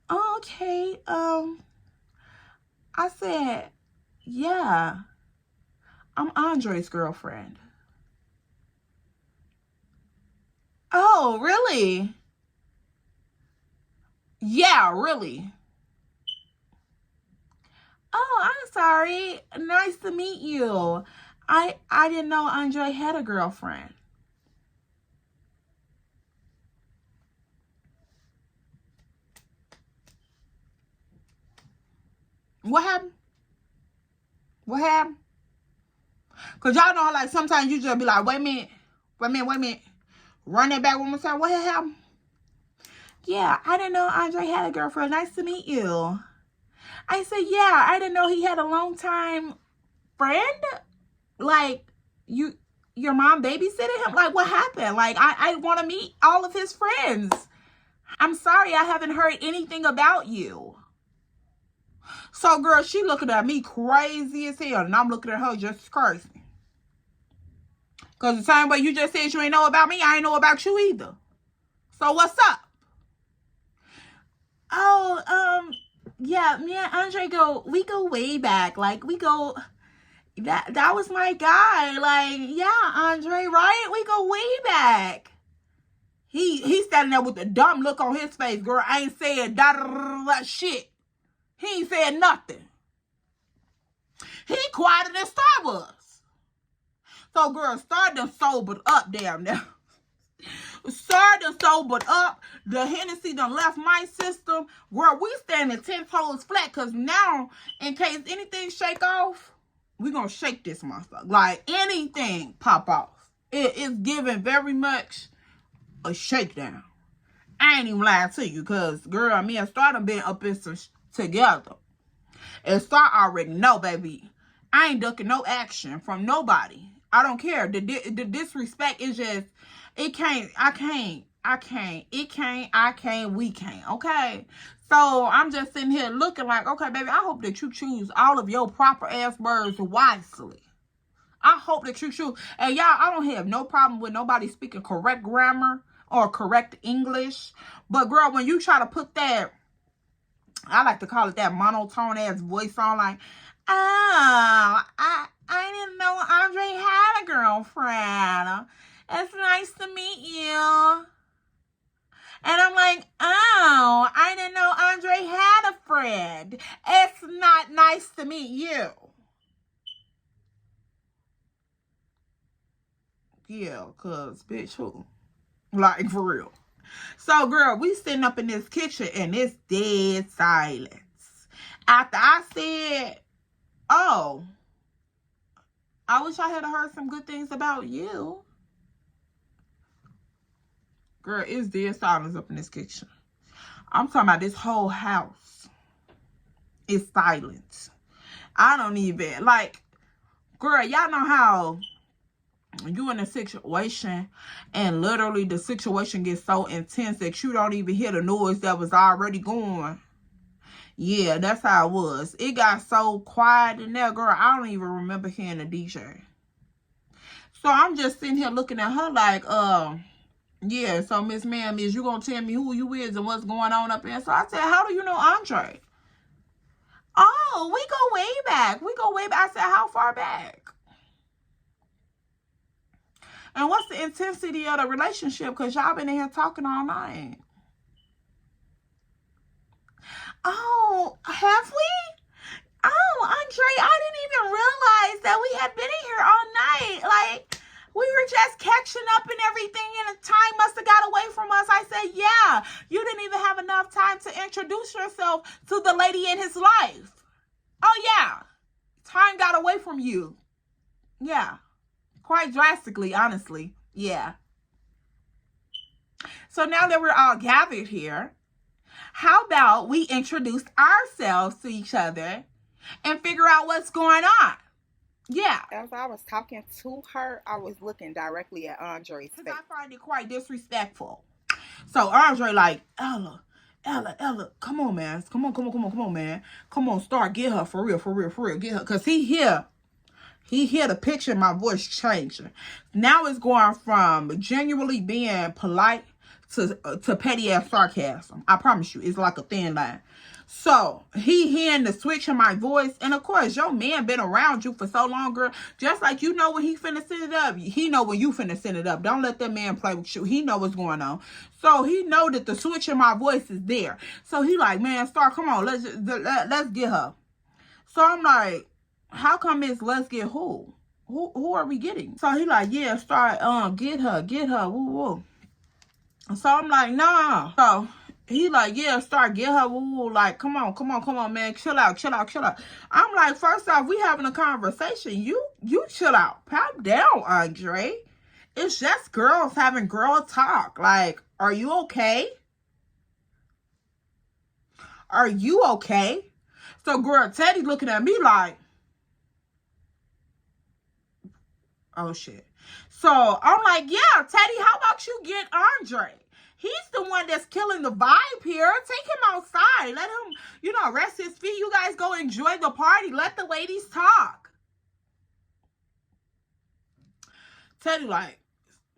Oh, okay. I said, yeah, I'm Andre's girlfriend. Oh, really? Yeah, really. Oh, I'm sorry. Nice to meet you. I didn't know Andre had a girlfriend. What happened? What happened? Because y'all know, like, sometimes you just be like, wait a minute. Run that back one more time. What happened? Yeah, I didn't know Andre had a girlfriend. Nice to meet you. I said, yeah, I didn't know he had a long-time friend. Like, your mom babysitted him? Like, what happened? Like, I want to meet all of his friends. I'm sorry I haven't heard anything about you. So, girl, she looking at me crazy as hell, and I'm looking at her just crazy. Because the same way you just said you ain't know about me, I ain't know about you either. So, what's up? Oh, yeah, me and Andre we go way back. Like, we go, that was my guy. Like, yeah, Andre, right? We go way back. He standing there with a dumb look on his face. Girl, I ain't saying da shit. He ain't saying nothing. He quieter than Starbucks. So, girl, Star done sobered up damn now. Star done sobered up. The Hennessy done left my system. Girl, we standing 10 toes flat because now, in case anything shake off, we gonna shake this motherfucker. Like, anything pop off. It is giving very much a shakedown. I ain't even lying to you because, girl, me and Star done been up in some together. And Star already know, baby. I ain't ducking no action from nobody. I don't care. The disrespect is just, we can't, okay? So, I'm just sitting here looking like, okay, baby, I hope that you choose all of your proper ass words wisely. I hope that you choose. And y'all, I don't have no problem with nobody speaking correct grammar or correct English. But, girl, when you try to put that, I like to call it that monotone ass voice on, like, oh, I didn't know Andre had a girlfriend. It's nice to meet you. And I'm like, oh, I didn't know Andre had a friend. It's not nice to meet you. Yeah, cause bitch, who? Like, for real. So, girl, we sitting up in this kitchen and it's dead silence. After I said, oh, I wish I had heard some good things about you. Girl, it's dead silence up in this kitchen. I'm talking about this whole house. It's silent. I don't even, like, girl, y'all know how you in a situation and literally the situation gets so intense that you don't even hear the noise that was already going. Yeah, that's how it was. It got so quiet in there, girl, I don't even remember hearing the DJ. So I'm just sitting here looking at her like, yeah, so Miss Ma'am, is you gonna tell me who you is and what's going on up there? So I said, how do you know Andre? Oh, we go way back. We go way back. I said, how far back? And what's the intensity of the relationship? Because y'all been in here talking all night. Oh, have we? Oh, Andre, I didn't even realize that we had been in here all night. Like, we were just catching up and everything, and the time must have got away from us. I said, yeah, you didn't even have enough time to introduce yourself to the lady in his life. Oh, yeah. Time got away from you. Yeah. Quite drastically, honestly. Yeah. So now that we're all gathered here, how about we introduce ourselves to each other and figure out what's going on? Yeah. As I was talking to her, I was looking directly at Andre's face. I find it quite disrespectful. So Andre like, Ella, come on, man. Come on, man. Come on, start, get her, for real, get her. Because he hear the picture of my voice changing. Now it's going from genuinely being polite to petty ass sarcasm. I promise you, it's like a thin line. So he hearing the switch in my voice, and of course your man been around you for so long, girl. Just like you know when he finna send it up, he know when you finna send it up. Don't let that man play with you. He know what's going on. So he know that the switch in my voice is there. So he like, man, Star, come on, let's get her. So I'm like, how come it's let's get who? Who are we getting? So he like, yeah, Star, get her, woo. So I'm like, nah. So he like, yeah, Star, get her, woo. Like, come on, man, chill out. I'm like, first off, we having a conversation. You chill out. Calm down, Andre. It's just girls having girl talk. Like, are you okay? Are you okay? So, girl, Teddy looking at me like, oh, shit. So, I'm like, yeah, Teddy, how about you get Andre? He's the one that's killing the vibe here. Take him outside. Let him, rest his feet. You guys go enjoy the party. Let the ladies talk. Teddy like,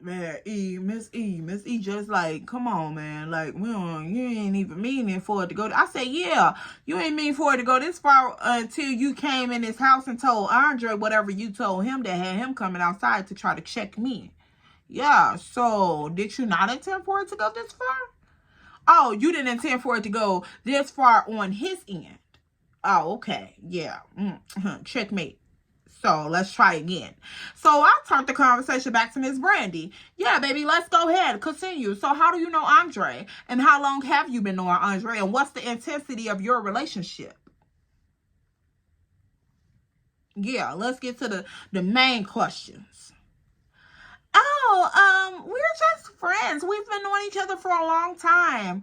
man, Miss E, just like, come on, man. Like, you ain't even meaning for it to go. I said, yeah, you ain't mean for it to go this far until you came in this house and told Andre whatever you told him that had him coming outside to try to check me. Yeah, so did you not intend for it to go this far? Oh, you didn't intend for it to go this far on his end. Oh, okay. Yeah. Checkmate. So let's try again. So I turned the conversation back to Miss Brandy. Yeah, baby, let's go ahead. Continue. So how do you know Andre? And how long have you been knowing Andre? And what's the intensity of your relationship? Yeah, let's get to the main questions. Oh, we're just friends. We've been knowing each other for a long time.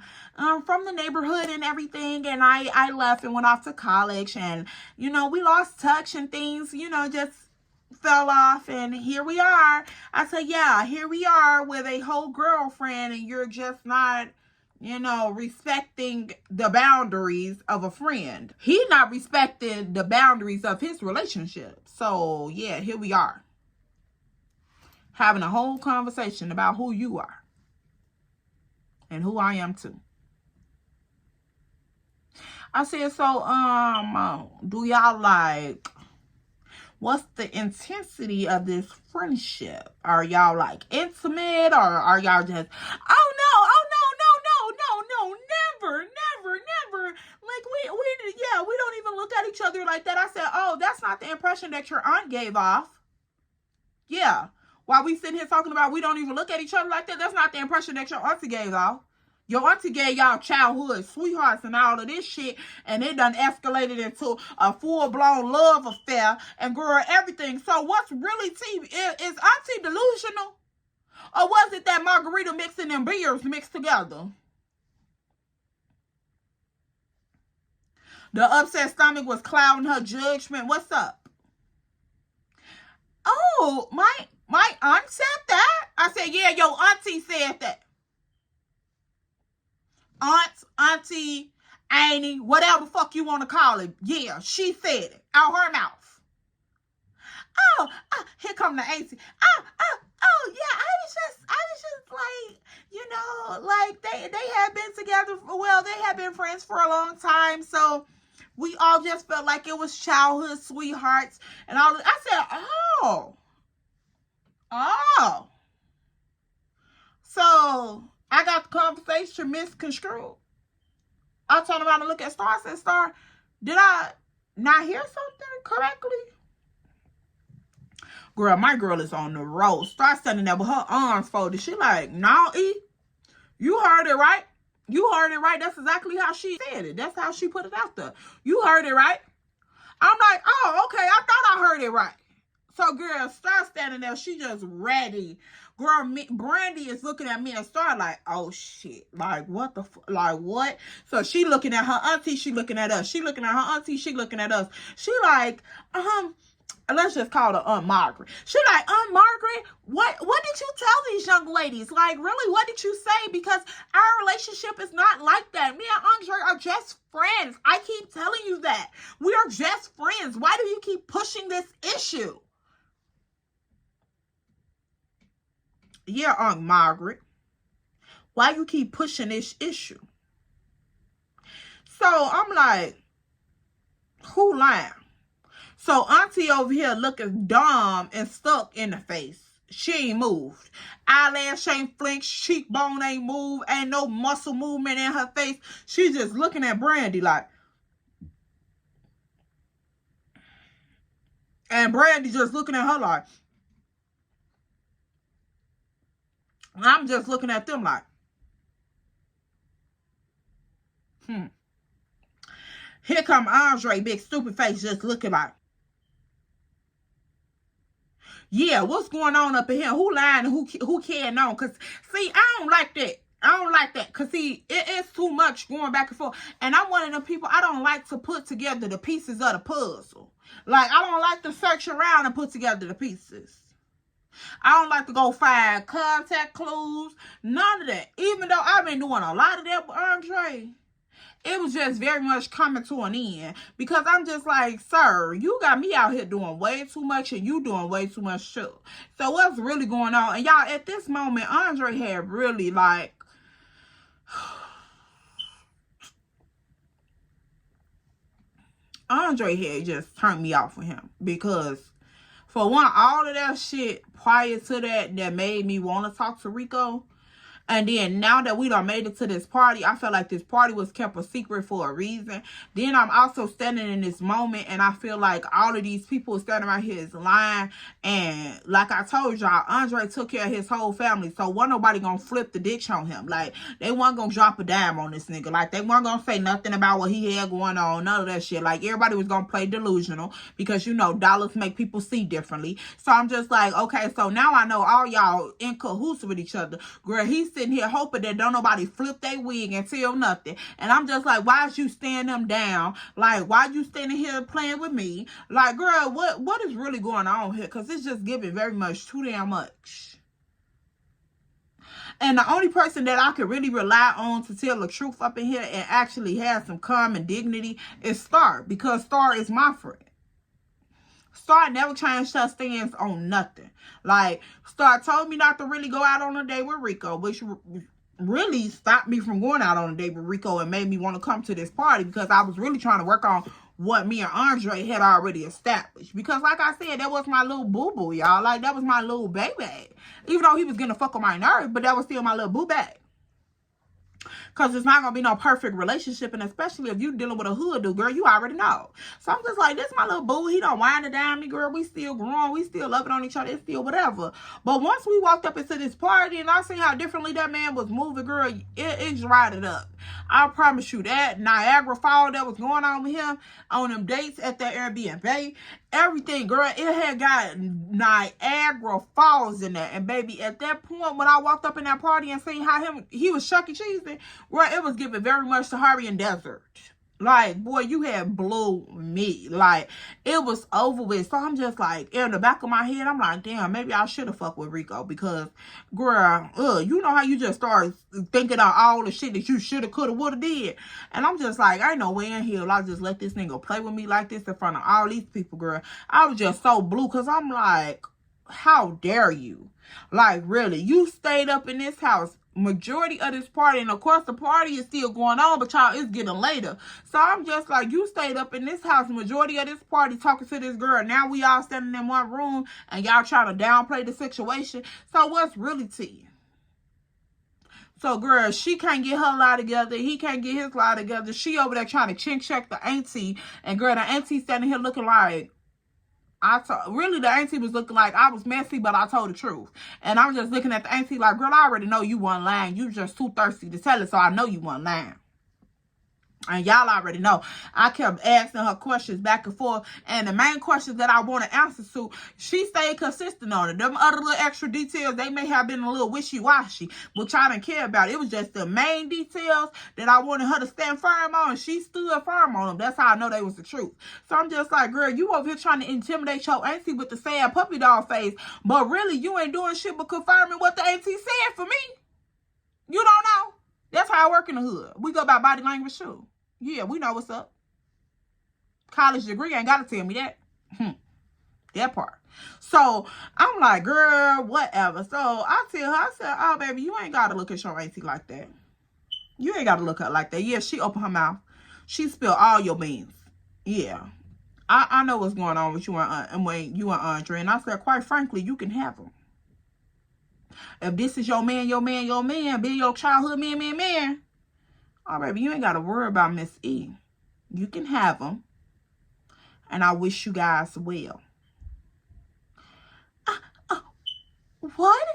From the neighborhood and everything. And I left and went off to college, and we lost touch and things, just fell off, and here we are. I said, yeah, here we are with a whole girlfriend, and you're just not respecting the boundaries of a friend. He not respecting the boundaries of his relationship. So yeah, here we are, having a whole conversation about who you are and who I am too. I said, so do y'all like, what's the intensity of this friendship? Are y'all like intimate, or are y'all just, oh no, never. Like we don't even look at each other like that. I said, oh, that's not the impression that your aunt gave off. Yeah. While we sitting here talking about we don't even look at each other like that, that's not the impression that your auntie gave off. Your auntie gave y'all childhood sweethearts and all of this shit, and it done escalated into a full-blown love affair and girl, everything. So what's really tea? Is auntie delusional? Or was it that margarita mixing and beers mixed together? The upset stomach was clouding her judgment. What's up? Oh, my aunt said that? I said, yeah, your auntie said that. Auntie, Annie, whatever the fuck you want to call it. Yeah, she said it out her mouth. Oh, here come the auntie. Yeah, I was just like, they had been together, well, they had been friends for a long time, so we all just felt like it was childhood sweethearts and all. I said, oh. So I got the conversation misconstrued. I turned around and looked at Star. I said, Star, did I not hear something correctly? Girl, my girl is on the road. Star standing there with her arms folded. She like, no, E, you heard it right. You heard it right. That's exactly how she said it. That's how she put it out there. You heard it right. I'm like, oh, okay. I thought I heard it right. So, girl, Star standing there. She just ready. Girl, Brandy is looking at me and Star like, oh, shit. Like, what the like, what? So, she looking at her auntie. She looking at us. She looking at her auntie. She looking at us. She like, let's just call her Aunt Margaret. She like, Aunt Margaret, what did you tell these young ladies? Like, really, what did you say? Because our relationship is not like that. Me and Andre are just friends. I keep telling you that. We are just friends. Why do you keep pushing this issue? Yeah, Aunt Margaret. Why you keep pushing this issue? So I'm like, who lying? So auntie over here looking dumb and stuck in the face. She ain't moved. Eyelash ain't flinched. Cheekbone ain't moved. Ain't no muscle movement in her face. She just looking at Brandy like. And Brandy just looking at her like. I'm just looking at them like. Here come Andre, big stupid face, just looking like. Yeah, what's going on up in here? Who lying and who carrying on? Because, see, I don't like that. I don't like that. Because, see, it is too much going back and forth. And I'm one of them people, I don't like to put together the pieces of the puzzle. Like, I don't like to search around and put together the pieces. I don't like to go find contact clues. None of that. Even though I've been doing a lot of that with Andre, it was just very much coming to an end. Because I'm just like, sir, you got me out here doing way too much and you doing way too much too. So what's really going on? And y'all, at this moment, Andre had really like... Andre had just turned me off with him. Because For one, all of that shit prior to that made me want to talk to Rico. And then now that we done made it to this party, I feel like this party was kept a secret for a reason. Then I'm also standing in this moment, and I feel like all of these people standing right here is lying. And like I told y'all, Andre took care of his whole family. So wasn't nobody gonna flip the ditch on him. Like, they weren't gonna drop a dime on this nigga. Like, they weren't gonna say nothing about what he had going on. None of that shit. Like, everybody was gonna play delusional. Because, you know, dollars make people see differently. So I'm just like, okay, so now I know all y'all in cahoots with each other. Girl, he's sitting here hoping that don't nobody flip their wig and tell nothing. And I'm just like, why is you staring them down? Like, why you standing here playing with me? Like, girl, what is really going on here? Because it's just giving very much too damn much. And the only person that I could really rely on to tell the truth up in here and actually have some calm and dignity is Star. Because Star is my friend. Star never changed her stance on nothing. Like, Star told me not to really go out on a date with Rico, which really stopped me from going out on a date with Rico and made me want to come to this party because I was really trying to work on what me and Andre had already established. Because like I said, that was my little boo-boo, y'all. Like, that was my little baby. Even though he was gonna fuck on my nerves, but that was still my little boo-boo. Because it's not going to be no perfect relationship. And especially if you dealing with a hoodoo, girl, you already know. So I'm just like, this is my little boo. He don't wind it down me, girl. We still growing. We still loving on each other. It's still whatever. But once we walked up into this party and I seen how differently that man was moving, girl, it dried it up. I promise you that. Niagara Falls that was going on with him on them dates at that Airbnb. Everything, girl, it had got Niagara Falls in there. And baby, at that point, when I walked up in that party and seen how he was Chuck E. Cheesing, well, it was giving very much Saharian desert. Like, boy, you had blew me. Like, it was over with. So I'm just like, in the back of my head, I'm like, damn, maybe I should have fucked with Rico. Because, girl, you know how you just start thinking of all the shit that you should have, could have, would have did. And I'm just like, I ain't no way in hell I'll just let this nigga play with me like this in front of all these people, girl. I was just so blue because I'm like, how dare you? Like, really, you stayed up in this house majority of this party, and of course the party is still going on, but y'all, it's getting later. So I'm just like, you stayed up in this house majority of this party talking to this girl. Now we all standing in one room and y'all trying to downplay the situation. So what's really tea? So, girl, she can't get her lie together. He can't get his lie together. She over there trying to chink check the auntie, and girl, the auntie standing here looking like, really, the auntie was looking like I was messy, but I told the truth. And I'm just looking at the auntie like, girl, I already know you weren't lying. You just too thirsty to tell it, so I know you weren't lying. And y'all already know. I kept asking her questions back and forth. And the main questions that I want to answer to, she stayed consistent on it. Them other little extra details, they may have been a little wishy-washy, which I didn't care about. It was just the main details that I wanted her to stand firm on. She stood firm on them. That's how I know they was the truth. So I'm just like, girl, you over here trying to intimidate your auntie with the sad puppy dog face. But really, you ain't doing shit but confirming what the auntie said for me. You don't know? That's how I work in the hood. We go by body language too. Yeah, we know what's up. College degree ain't got to tell me that. That part. So, I'm like, girl, whatever. So, I tell her, I said, oh, baby, you ain't got to look at your auntie like that. You ain't got to look at her like that. Yeah, she opened her mouth. She spilled all your beans. Yeah. I know what's going on with you and when you and Andre. And I said, quite frankly, you can have them. If this is your man, be your childhood man. Oh, baby, you ain't got to worry about Miss E. You can have them. And I wish you guys well. What?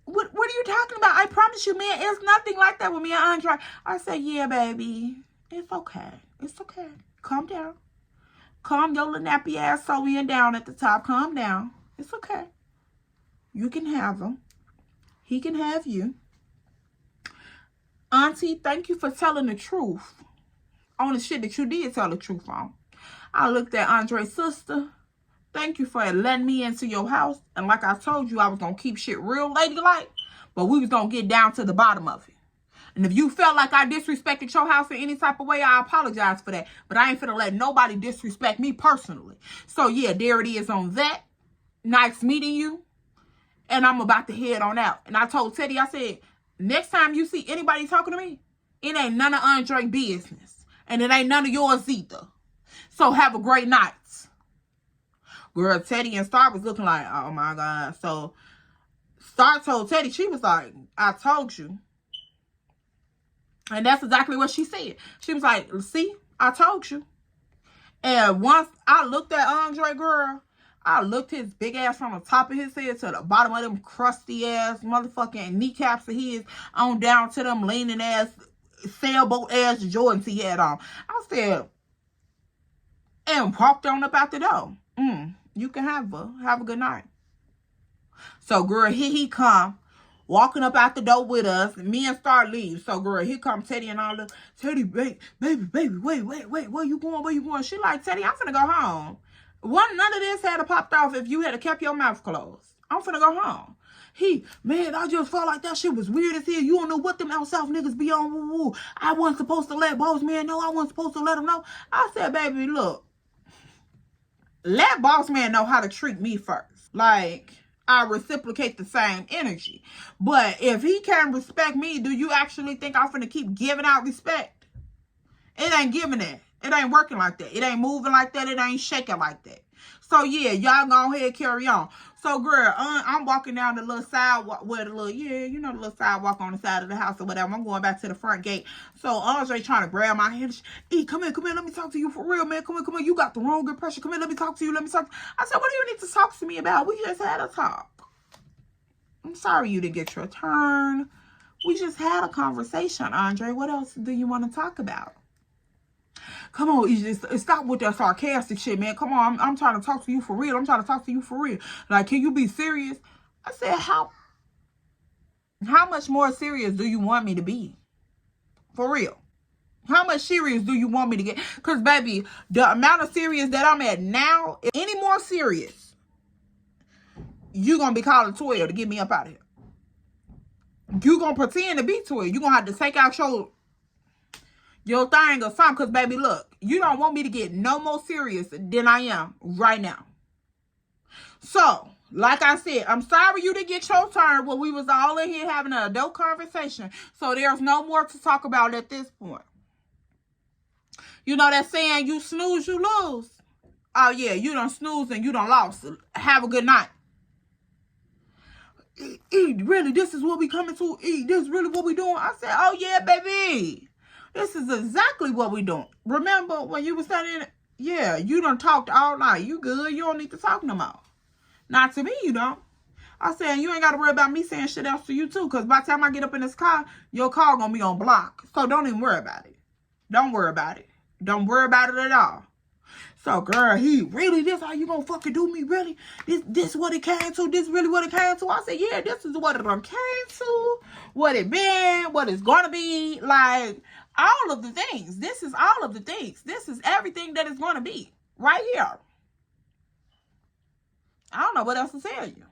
What are you talking about? I promise you, man, it's nothing like that with me and Andre. I said, yeah, baby. It's okay. It's okay. Calm down. Calm your little nappy ass sewing down at the top. Calm down. It's okay. You can have him. He can have you. Auntie, thank you for telling the truth on the shit that you did tell the truth on. I looked at Andre's sister. Thank you for letting me into your house. And like I told you, I was going to keep shit real ladylike. But we was going to get down to the bottom of it. And if you felt like I disrespected your house in any type of way, I apologize for that. But I ain't finna let nobody disrespect me personally. So yeah, there it is on that. Nice meeting you. And I'm about to head on out. And I told Teddy, I said, next time you see anybody talking to me, it ain't none of Andre's business. And it ain't none of yours either. So have a great night. Girl, Teddy and Star was looking like, oh my God. So Star told Teddy, she was like, I told you. And that's exactly what she said. She was like, see, I told you. And once I looked at Andre, girl, I looked his big ass from the top of his head to the bottom of them crusty ass motherfucking kneecaps of his on down to them leaning ass, sailboat ass Jordans he had on. I said, and walked on up out the door. You can have a good night. So, girl, here he come, walking up out the door with us. Me and Star leave. So, girl, here come Teddy and all the, Teddy, baby, wait, where you going? She like, Teddy, I'm finna go home. None of this had to popped off if you had to kept your mouth closed. I'm finna go home. Man, I just felt like that shit was weird as hell. You don't know what them out south niggas be on. Woo, woo. I wasn't supposed to let boss man know. I wasn't supposed to let him know. I said, baby, look, let boss man know how to treat me first. Like, I reciprocate the same energy. But if he can't respect me, do you actually think I'm finna keep giving out respect? It ain't giving that. It ain't working like that. It ain't moving like that. It ain't shaking like that. So, yeah, y'all go ahead and carry on. So, girl, I'm walking down the little sidewalk where the little, the little sidewalk on the side of the house or whatever. I'm going back to the front gate. So, Andre trying to grab my hand. Come here, let me talk to you for real, man. Come here. You got the wrong impression. Come here, let me talk to you. I said, what do you need to talk to me about? We just had a talk. I'm sorry you didn't get your turn. We just had a conversation, Andre. What else do you want to talk about? Come on, stop with that sarcastic shit, man. Come on, I'm trying to talk to you for real. Like, can you be serious? I said, how much more serious do you want me to be? For real. How much serious do you want me to get? Because, baby, the amount of serious that I'm at now, if any more serious, you're going to be calling 12 to get me up out of here. You're going to pretend to be 12. You're going to have to take out your thing or something. Because, baby, look, you don't want me to get no more serious than I am right now. So, like I said, I'm sorry you didn't get your turn when we was all in here having an adult conversation. So, there's no more to talk about at this point. You know that saying, you snooze, you lose. Oh, yeah, you done snooze and you done lost. Have a good night. Really, this is what we coming to? This is really what we doing? I said, oh, yeah, baby. This is exactly what we doing. Remember when you was standing, yeah, you done talked all night. You good. You don't need to talk no more. Not to me, you don't. I said, you ain't got to worry about me saying shit else to you, too. Because by the time I get up in this car, your car going to be on block. So don't even worry about it. Don't worry about it. Don't worry about it at all. So, girl, this how you gonna fucking do me, really? This what it came to? This really what it came to? I said, yeah, this is what it came to. What it been, what it's gonna be. Like, all of the things. This is all of the things. This is everything that it's gonna be. Right here. I don't know what else to tell you.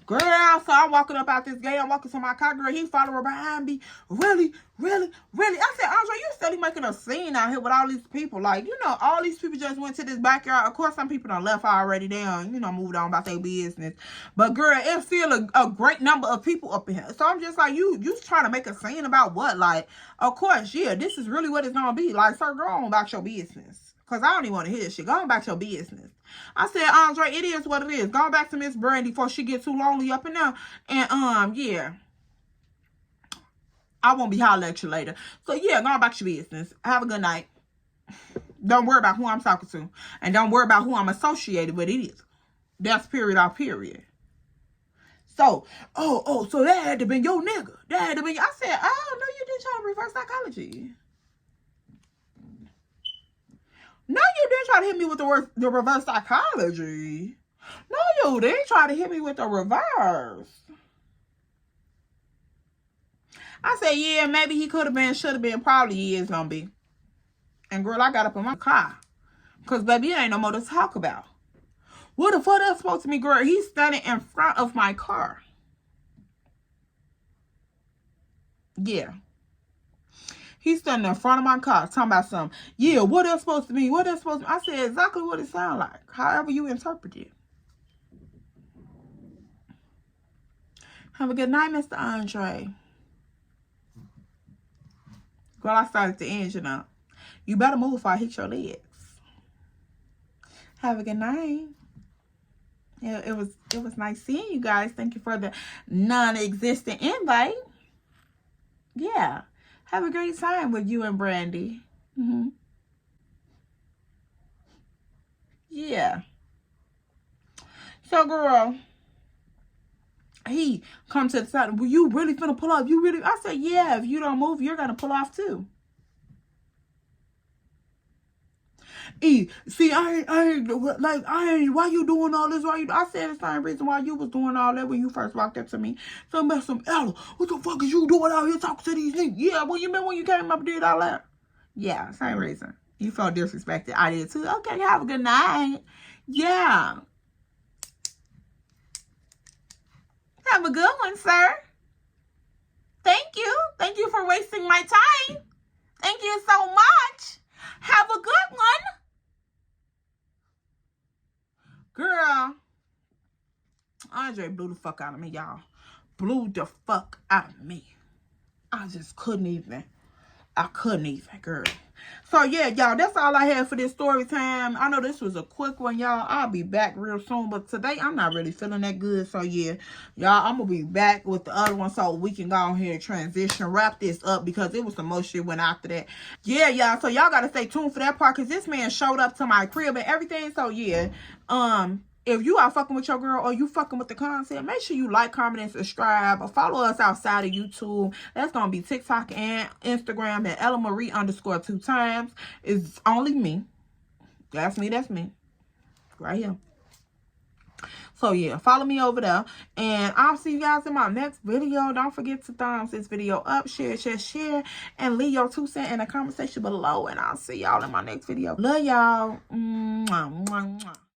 Girl, so I'm walking up out this gate. I'm walking to my car. Girl, he following behind me. Really? I said, Andre, you steady making a scene out here with all these people. Like, all these people just went to this backyard. Of course, some people done left already down. Moved on about their business. But, girl, it's still a great number of people up in here. So I'm just like, you trying to make a scene about what? Like, of course, yeah, this is really what it's going to be. Like, sir, go on about your business. Because I don't even want to hear this shit. Go on about your business. I said, Andre, it is what it is. Go back to Miss Brandy before she gets too lonely up in there. And, yeah. I won't be hollering at you later. So, yeah, go about your business. Have a good night. Don't worry about who I'm talking to. And don't worry about who I'm associated with either. That's period off period. So, so that had to be your nigga. That had to be. I said, oh, no, you didn't try to reverse psychology. No, you didn't try to hit me with the reverse psychology. No, you didn't try to hit me with the reverse. I said, yeah, maybe he could have been, should have been, probably he is going to be. And, girl, I got up in my car. Because, baby, it ain't no more to talk about. What the fuck that's supposed to be, girl? He's standing in front of my car. Yeah. He's standing in front of my car talking about something. Yeah, what that's supposed to mean? What that's supposed to mean? I said exactly what it sounds like. However you interpret it. Have a good night, Mr. Andre. Girl, I started the engine up. You better move before I hit your legs. Have a good night. It was nice seeing you guys. Thank you for the non-existent invite. Yeah. Have a great time with you and Brandy. Yeah. So, girl, he come to the side. Well, you really finna pull off? You really? I said, yeah. If you don't move, you're gonna pull off too. See, I ain't, why you doing all this? I said the same reason why you was doing all that when you first walked up to me. Some Ella, what the fuck is you doing out here talking to these niggas? Yeah, well, you mean when you came up and did all that? Yeah, same reason. You felt disrespected. I did too. Okay, have a good night. Yeah. Have a good one, sir. Thank you. Thank you for wasting my time. Thank you so much. Have a good one. Girl, Andre blew the fuck out of me, y'all. Blew the fuck out of me. I just couldn't even. Girl. So, yeah, y'all, that's all I have for this story time. I know this was a quick one, y'all. I'll be back real soon. But today, I'm not really feeling that good. So, yeah, y'all, I'm going to be back with the other one so we can go on here and transition, wrap this up because it was some more shit went after that. Yeah, y'all. So, y'all got to stay tuned for that part because this man showed up to my crib and everything. So, yeah, if you are fucking with your girl or you fucking with the content, make sure you like, comment, and subscribe. Or follow us outside of YouTube. That's going to be TikTok and Instagram at EllaMarie_2 times. It's only me. That's me. Right here. So, yeah, follow me over there. And I'll see you guys in my next video. Don't forget to thumbs this video up, share, and leave your 2 cents in the comment section below. And I'll see y'all in my next video. Love y'all. Mwah, mwah, mwah.